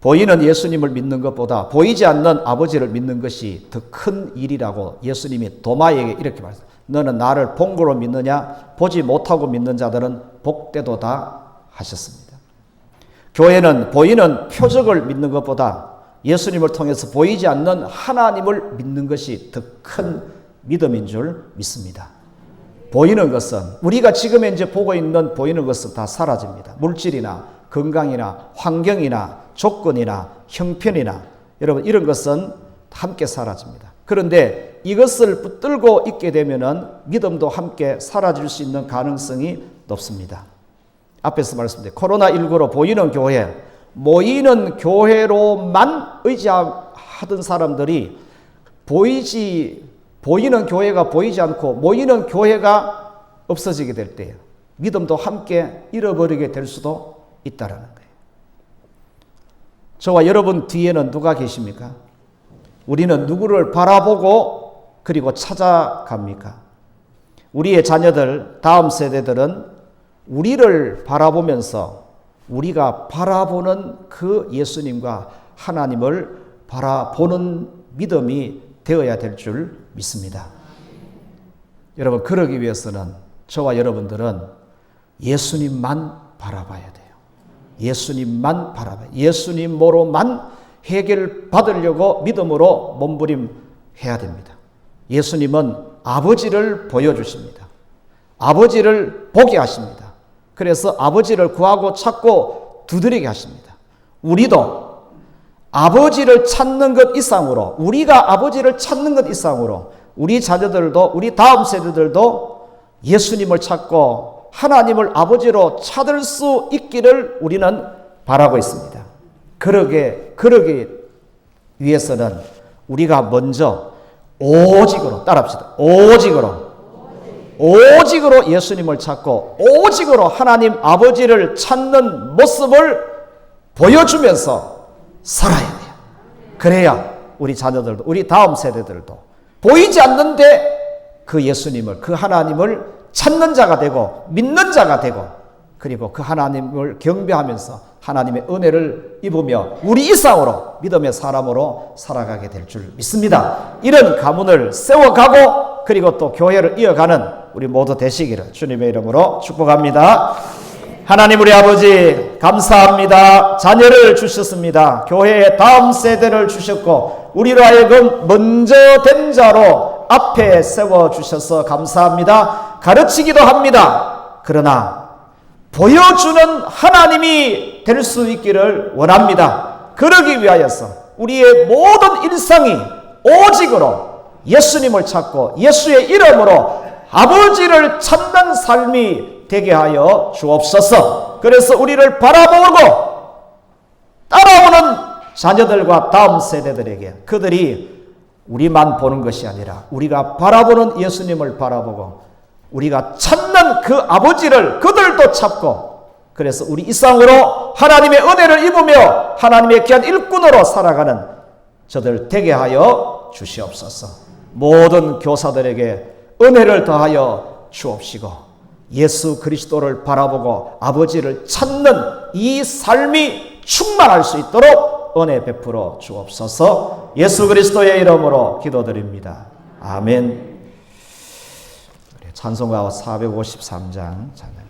보이는 예수님을 믿는 것보다 보이지 않는 아버지를 믿는 것이 더 큰 일이라고 예수님이 도마에게 이렇게 말했어요. 너는 나를 본 거로 믿느냐? 보지 못하고 믿는 자들은 복되도다 하셨습니다. 교회는 보이는 표적을 믿는 것보다 예수님을 통해서 보이지 않는 하나님을 믿는 것이 더 큰 믿음인 줄 믿습니다. 보이는 것은, 우리가 지금 현재 보고 있는 보이는 것은 다 사라집니다. 물질이나 건강이나 환경이나 조건이나 형편이나 여러분 이런 것은 함께 사라집니다. 그런데 이것을 붙들고 있게 되면은 믿음도 함께 사라질 수 있는 가능성이 높습니다. 앞에서 말씀드린 코로나19로 보이는 교회, 모이는 교회로만 의지하던 사람들이 보이지 보이는 교회가 보이지 않고 모이는 교회가 없어지게 될 때에 믿음도 함께 잃어버리게 될 수도 있다는 거예요. 저와 여러분 뒤에는 누가 계십니까? 우리는 누구를 바라보고 그리고 찾아갑니까? 우리의 자녀들, 다음 세대들은 우리를 바라보면서 우리가 바라보는 그 예수님과 하나님을 바라보는 믿음이 되어야 될 줄 믿습니다. 여러분, 그러기 위해서는 저와 여러분들은 예수님만 바라봐야 돼요. 예수님만 바라봐요. 예수님으로만 해결받으려고 믿음으로 몸부림해야 됩니다. 예수님은 아버지를 보여주십니다. 아버지를 보게 하십니다. 그래서 아버지를 구하고 찾고 두드리게 하십니다. 우리도 아버지를 찾는 것 이상으로, 우리가 아버지를 찾는 것 이상으로 우리 자녀들도, 우리 다음 세대들도 예수님을 찾고 하나님을 아버지로 찾을 수 있기를 우리는 바라고 있습니다. 그러기 위해서는 우리가 먼저 오직으로, 따라합시다. 오직으로 예수님을 찾고 오직으로 하나님 아버지를 찾는 모습을 보여주면서 살아야 돼요. 그래야 우리 자녀들도, 우리 다음 세대들도 보이지 않는데 그 예수님을, 그 하나님을 찾는 자가 되고 믿는 자가 되고 그리고 그 하나님을 경배하면서 하나님의 은혜를 입으며 우리 이상으로 믿음의 사람으로 살아가게 될 줄 믿습니다. 이런 가문을 세워가고 그리고 또 교회를 이어가는 우리 모두 되시기를 주님의 이름으로 축복합니다. 하나님 우리 아버지 감사합니다. 자녀를 주셨습니다. 교회의 다음 세대를 주셨고 우리로 하여금 먼저 된 자로 앞에 세워주셔서 감사합니다. 가르치기도 합니다. 그러나 보여주는 하나님이 될 수 있기를 원합니다. 그러기 위하여서 우리의 모든 일상이 오직으로 예수님을 찾고 예수의 이름으로 아버지를 찾는 삶이 되게 하여 주옵소서. 그래서 우리를 바라보고 따라오는 자녀들과 다음 세대들에게 그들이 우리만 보는 것이 아니라 우리가 바라보는 예수님을 바라보고 우리가 찾는 그 아버지를 그들도 찾고 그래서 우리 이상으로 하나님의 은혜를 입으며 하나님의 귀한 일꾼으로 살아가는 저들 되게 하여 주시옵소서. 모든 교사들에게 은혜를 더하여 주옵시고 예수 그리스도를 바라보고 아버지를 찾는 이 삶이 충만할 수 있도록 은혜 베풀어 주옵소서. 예수 그리스도의 이름으로 기도드립니다. 아멘. 찬송가 453장 찬양.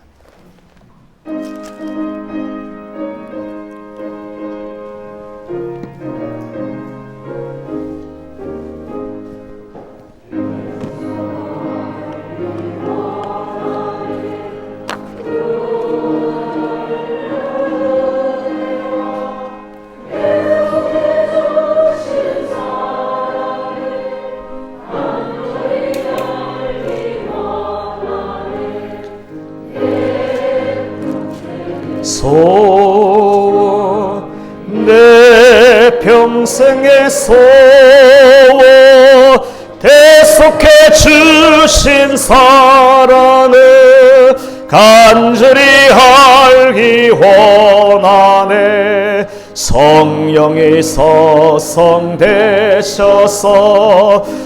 내 평생의 소원 대속해 주신 사랑을 간절히 알기 원하네. 성령이 서성되셔서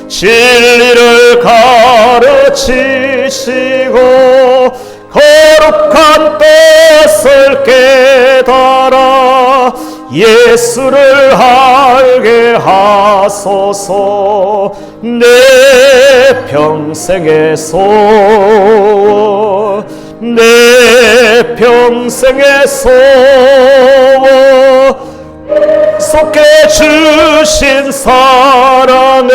진리를 가르치시고 거룩한 뜻을 깨달아 예수를 알게 하소서. 내 평생의 소원 내 평생의 소원 속해 주신 사랑을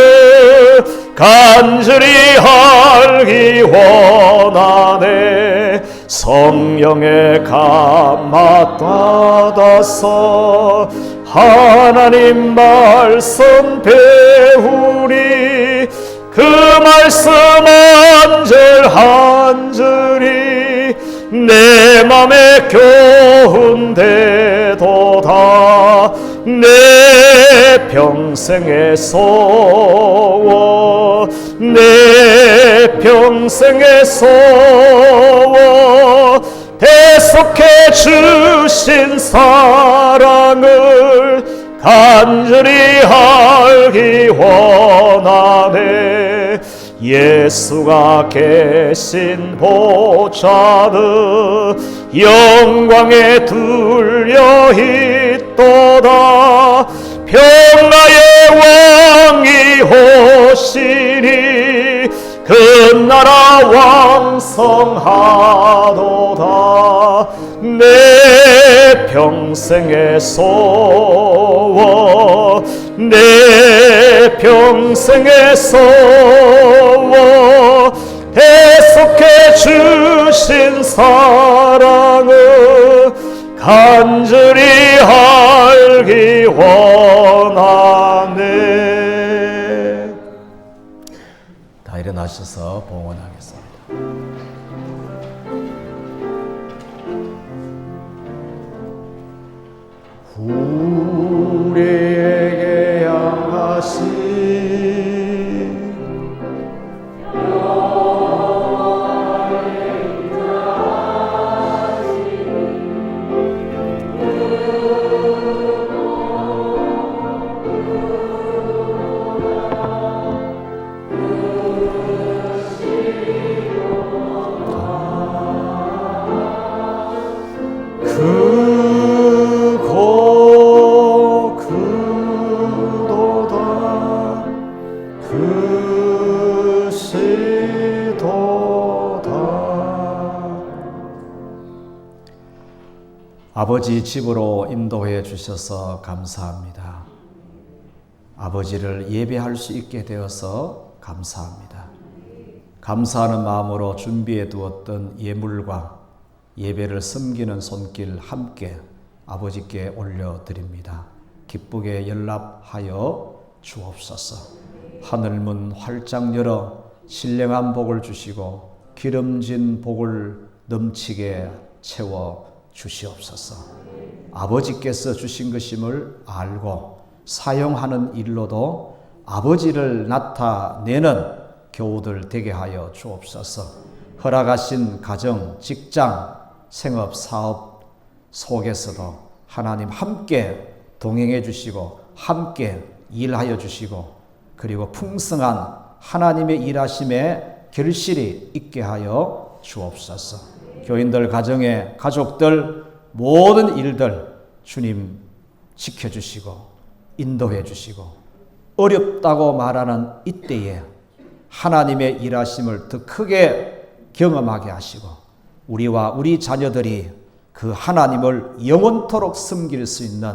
간절히 알기 원하네. 성령의 감화 받아서 하나님 말씀 배우리. 그 말씀 한절 한절이 내 맘에 교훈되도다. 내 내 평생의 소원, 내 평생의 소원, 대속해 주신 사랑을 간절히 알기 원하네. 예수가 계신 보좌는 영광에 둘려 있도다. 평화의 왕이 오시니 그 나라 왕성하도다. 내 평생의 소원, 내 평생의 소원, 대속해 주신 사랑을 간절히 알기 원하네. 다 일어나셔서 봉헌하겠습니다. 우리에게 향하신 아버지 집으로 인도해 주셔서 감사합니다. 아버지를 예배할 수 있게 되어서 감사합니다. 감사하는 마음으로 준비해 두었던 예물과 예배를 섬기는 손길 함께 아버지께 올려드립니다. 기쁘게 연락하여 주옵소서. 하늘문 활짝 열어 신령한 복을 주시고 기름진 복을 넘치게 채워 주시옵소서. 아버지께서 주신 것임을 알고 사용하는 일로도 아버지를 나타내는 교우들 되게 하여 주옵소서. 허락하신 가정, 직장, 생업, 사업 속에서도 하나님 함께 동행해 주시고 함께 일하여 주시고 그리고 풍성한 하나님의 일하심에 결실이 있게 하여 주옵소서. 교인들, 가정의 가족들, 모든 일들 주님 지켜주시고 인도해 주시고 어렵다고 말하는 이때에 하나님의 일하심을 더 크게 경험하게 하시고 우리와 우리 자녀들이 그 하나님을 영원토록 섬길 수 있는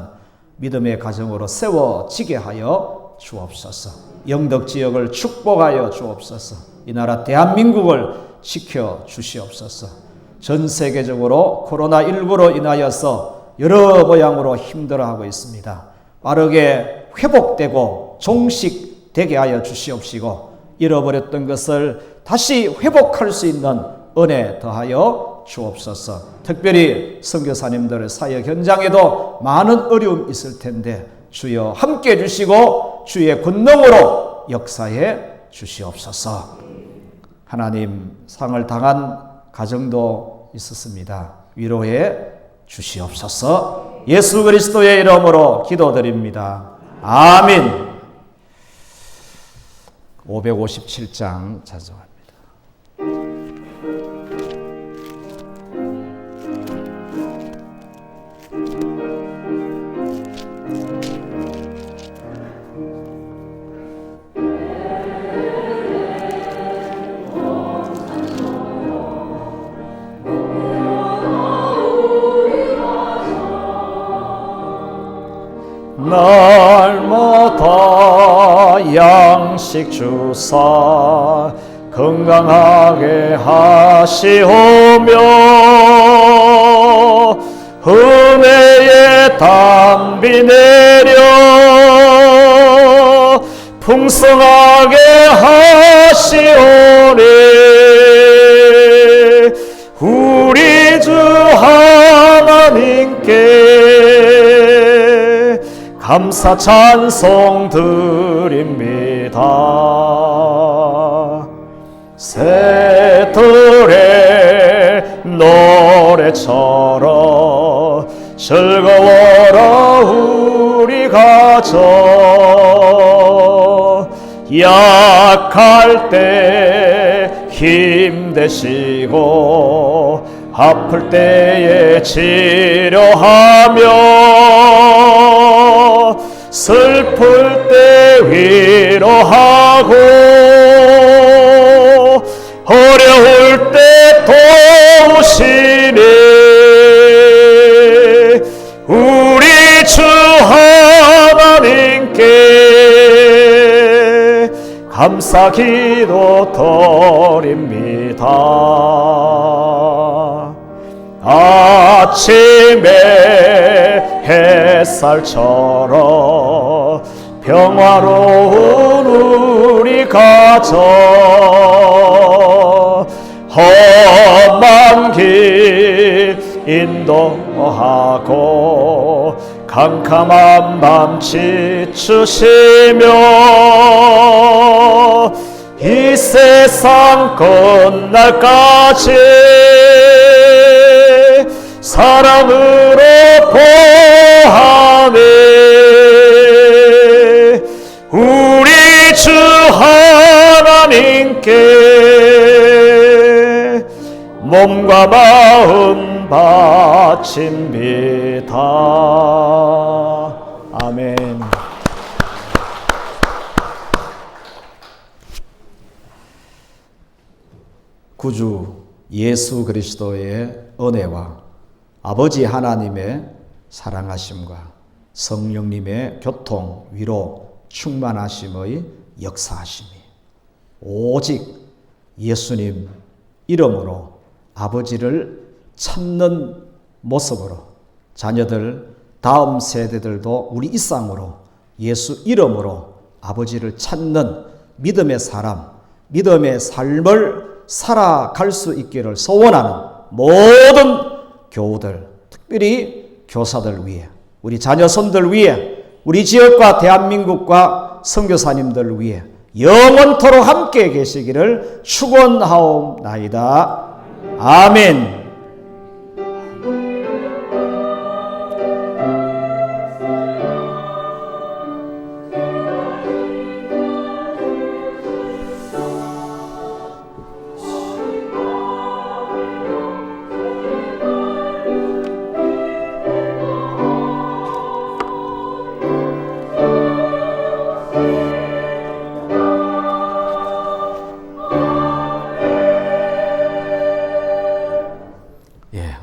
믿음의 가정으로 세워지게 하여 주옵소서. 영덕 지역을 축복하여 주옵소서. 이 나라 대한민국을 지켜 주시옵소서. 전 세계적으로 코로나19로 인하여서 여러 모양으로 힘들어하고 있습니다. 빠르게 회복되고 종식되게 하여 주시옵시고 잃어버렸던 것을 다시 회복할 수 있는 은혜 더하여 주옵소서. 특별히 선교사님들의 사역 현장에도 많은 어려움이 있을 텐데 주여 함께 주시고 주의 권능으로 역사해 주시옵소서. 하나님, 상을 당한 가정도 있었습니다. 위로해 주시옵소서. 예수 그리스도의 이름으로 기도드립니다. 아멘. 557장 찬송합니다. 날마다 양식 주사 건강하게 하시오며 은혜의 담비 내려 풍성하게 하시오니 우리 주 하나님께 감사 찬송 드립니다. 새들의 노래처럼 즐거워라 우리 가정. 약할 때 힘 되시고 아플 때에 치료하며 슬플 때 위로하고 어려울 때 도우시네. 우리 주 하나님께 감사 기도 드립니다. 아침에 햇살처럼 평화로운 우리 가정. 험한 길 인도하고 캄캄한 밤 지추시며 이 세상 끝날까지 사랑으로 보하네. 우리 주 하나님께 몸과 마음 바칩니다. 아멘. 구주 예수 그리스도의 은혜와 아버지 하나님의 사랑하심과 성령님의 교통, 위로, 충만하심의 역사하심이 오직 예수님 이름으로 아버지를 찾는 모습으로 자녀들, 다음 세대들도 우리 일상으로 예수 이름으로 아버지를 찾는 믿음의 사람, 믿음의 삶을 살아갈 수 있기를 소원하는 모든 교우들, 특별히 교사들 위해, 우리 자녀손들 위해, 우리 지역과 대한민국과 선교사님들 위해 영원토록 함께 계시기를 축원하옵나이다. 아멘.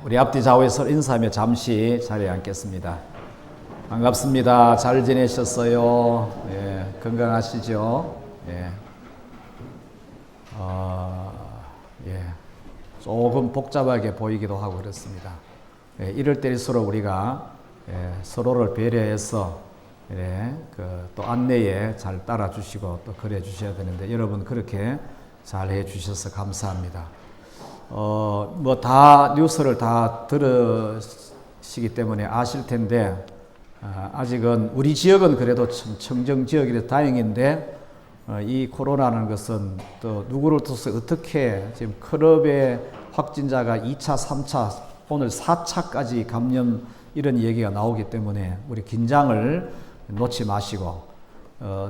우리 앞뒤 좌우에서 인사하며 잠시 자리에 앉겠습니다. 반갑습니다. 잘 지내셨어요? 예, 건강하시죠? 예. 예. 조금 복잡하게 보이기도 하고 그렇습니다. 예, 이럴 때일수록 우리가 서로를 배려해서 또 안내에 잘 따라주시고 또 그래 주셔야 되는데 여러분 그렇게 잘 해주셔서 감사합니다. 뭐 다 뉴스를 다 들으시기 때문에 아실 텐데 아직은 우리 지역은 그래도 청정 지역이라서 다행인데 이 코로나라는 것은 또 누구를 통해서 어떻게 지금 클럽의 확진자가 2차, 3차, 오늘 4차까지 감염 이런 얘기가 나오기 때문에 우리 긴장을 놓지 마시고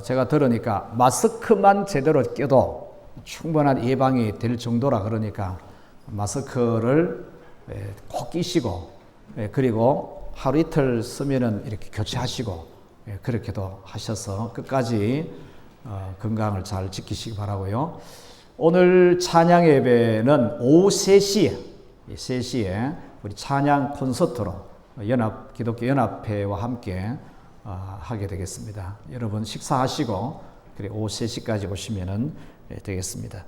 제가 들으니까 마스크만 제대로 껴도 충분한 예방이 될 정도라 그러니까 마스크를 꼭 끼시고 그리고 하루 이틀 쓰면은 이렇게 교체하시고 그렇게도 하셔서 끝까지 건강을 잘 지키시기 바라고요. 오늘 찬양 예배는 오후 3시에 우리 찬양 콘서트로 기독교 연합회와 함께 하게 되겠습니다. 여러분 식사하시고 그리고 오후 3시까지 오시면은 되겠습니다.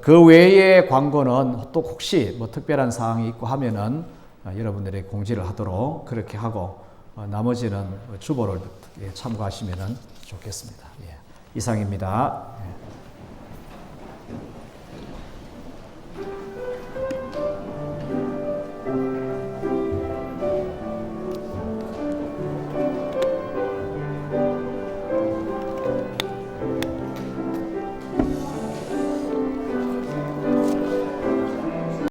그 외의 광고는 또 혹시 뭐 특별한 사항이 있고 하면은 여러분들에게 공지를 하도록 그렇게 하고 나머지는 주보를 참고하시면은 좋겠습니다. 예. 이상입니다. 예.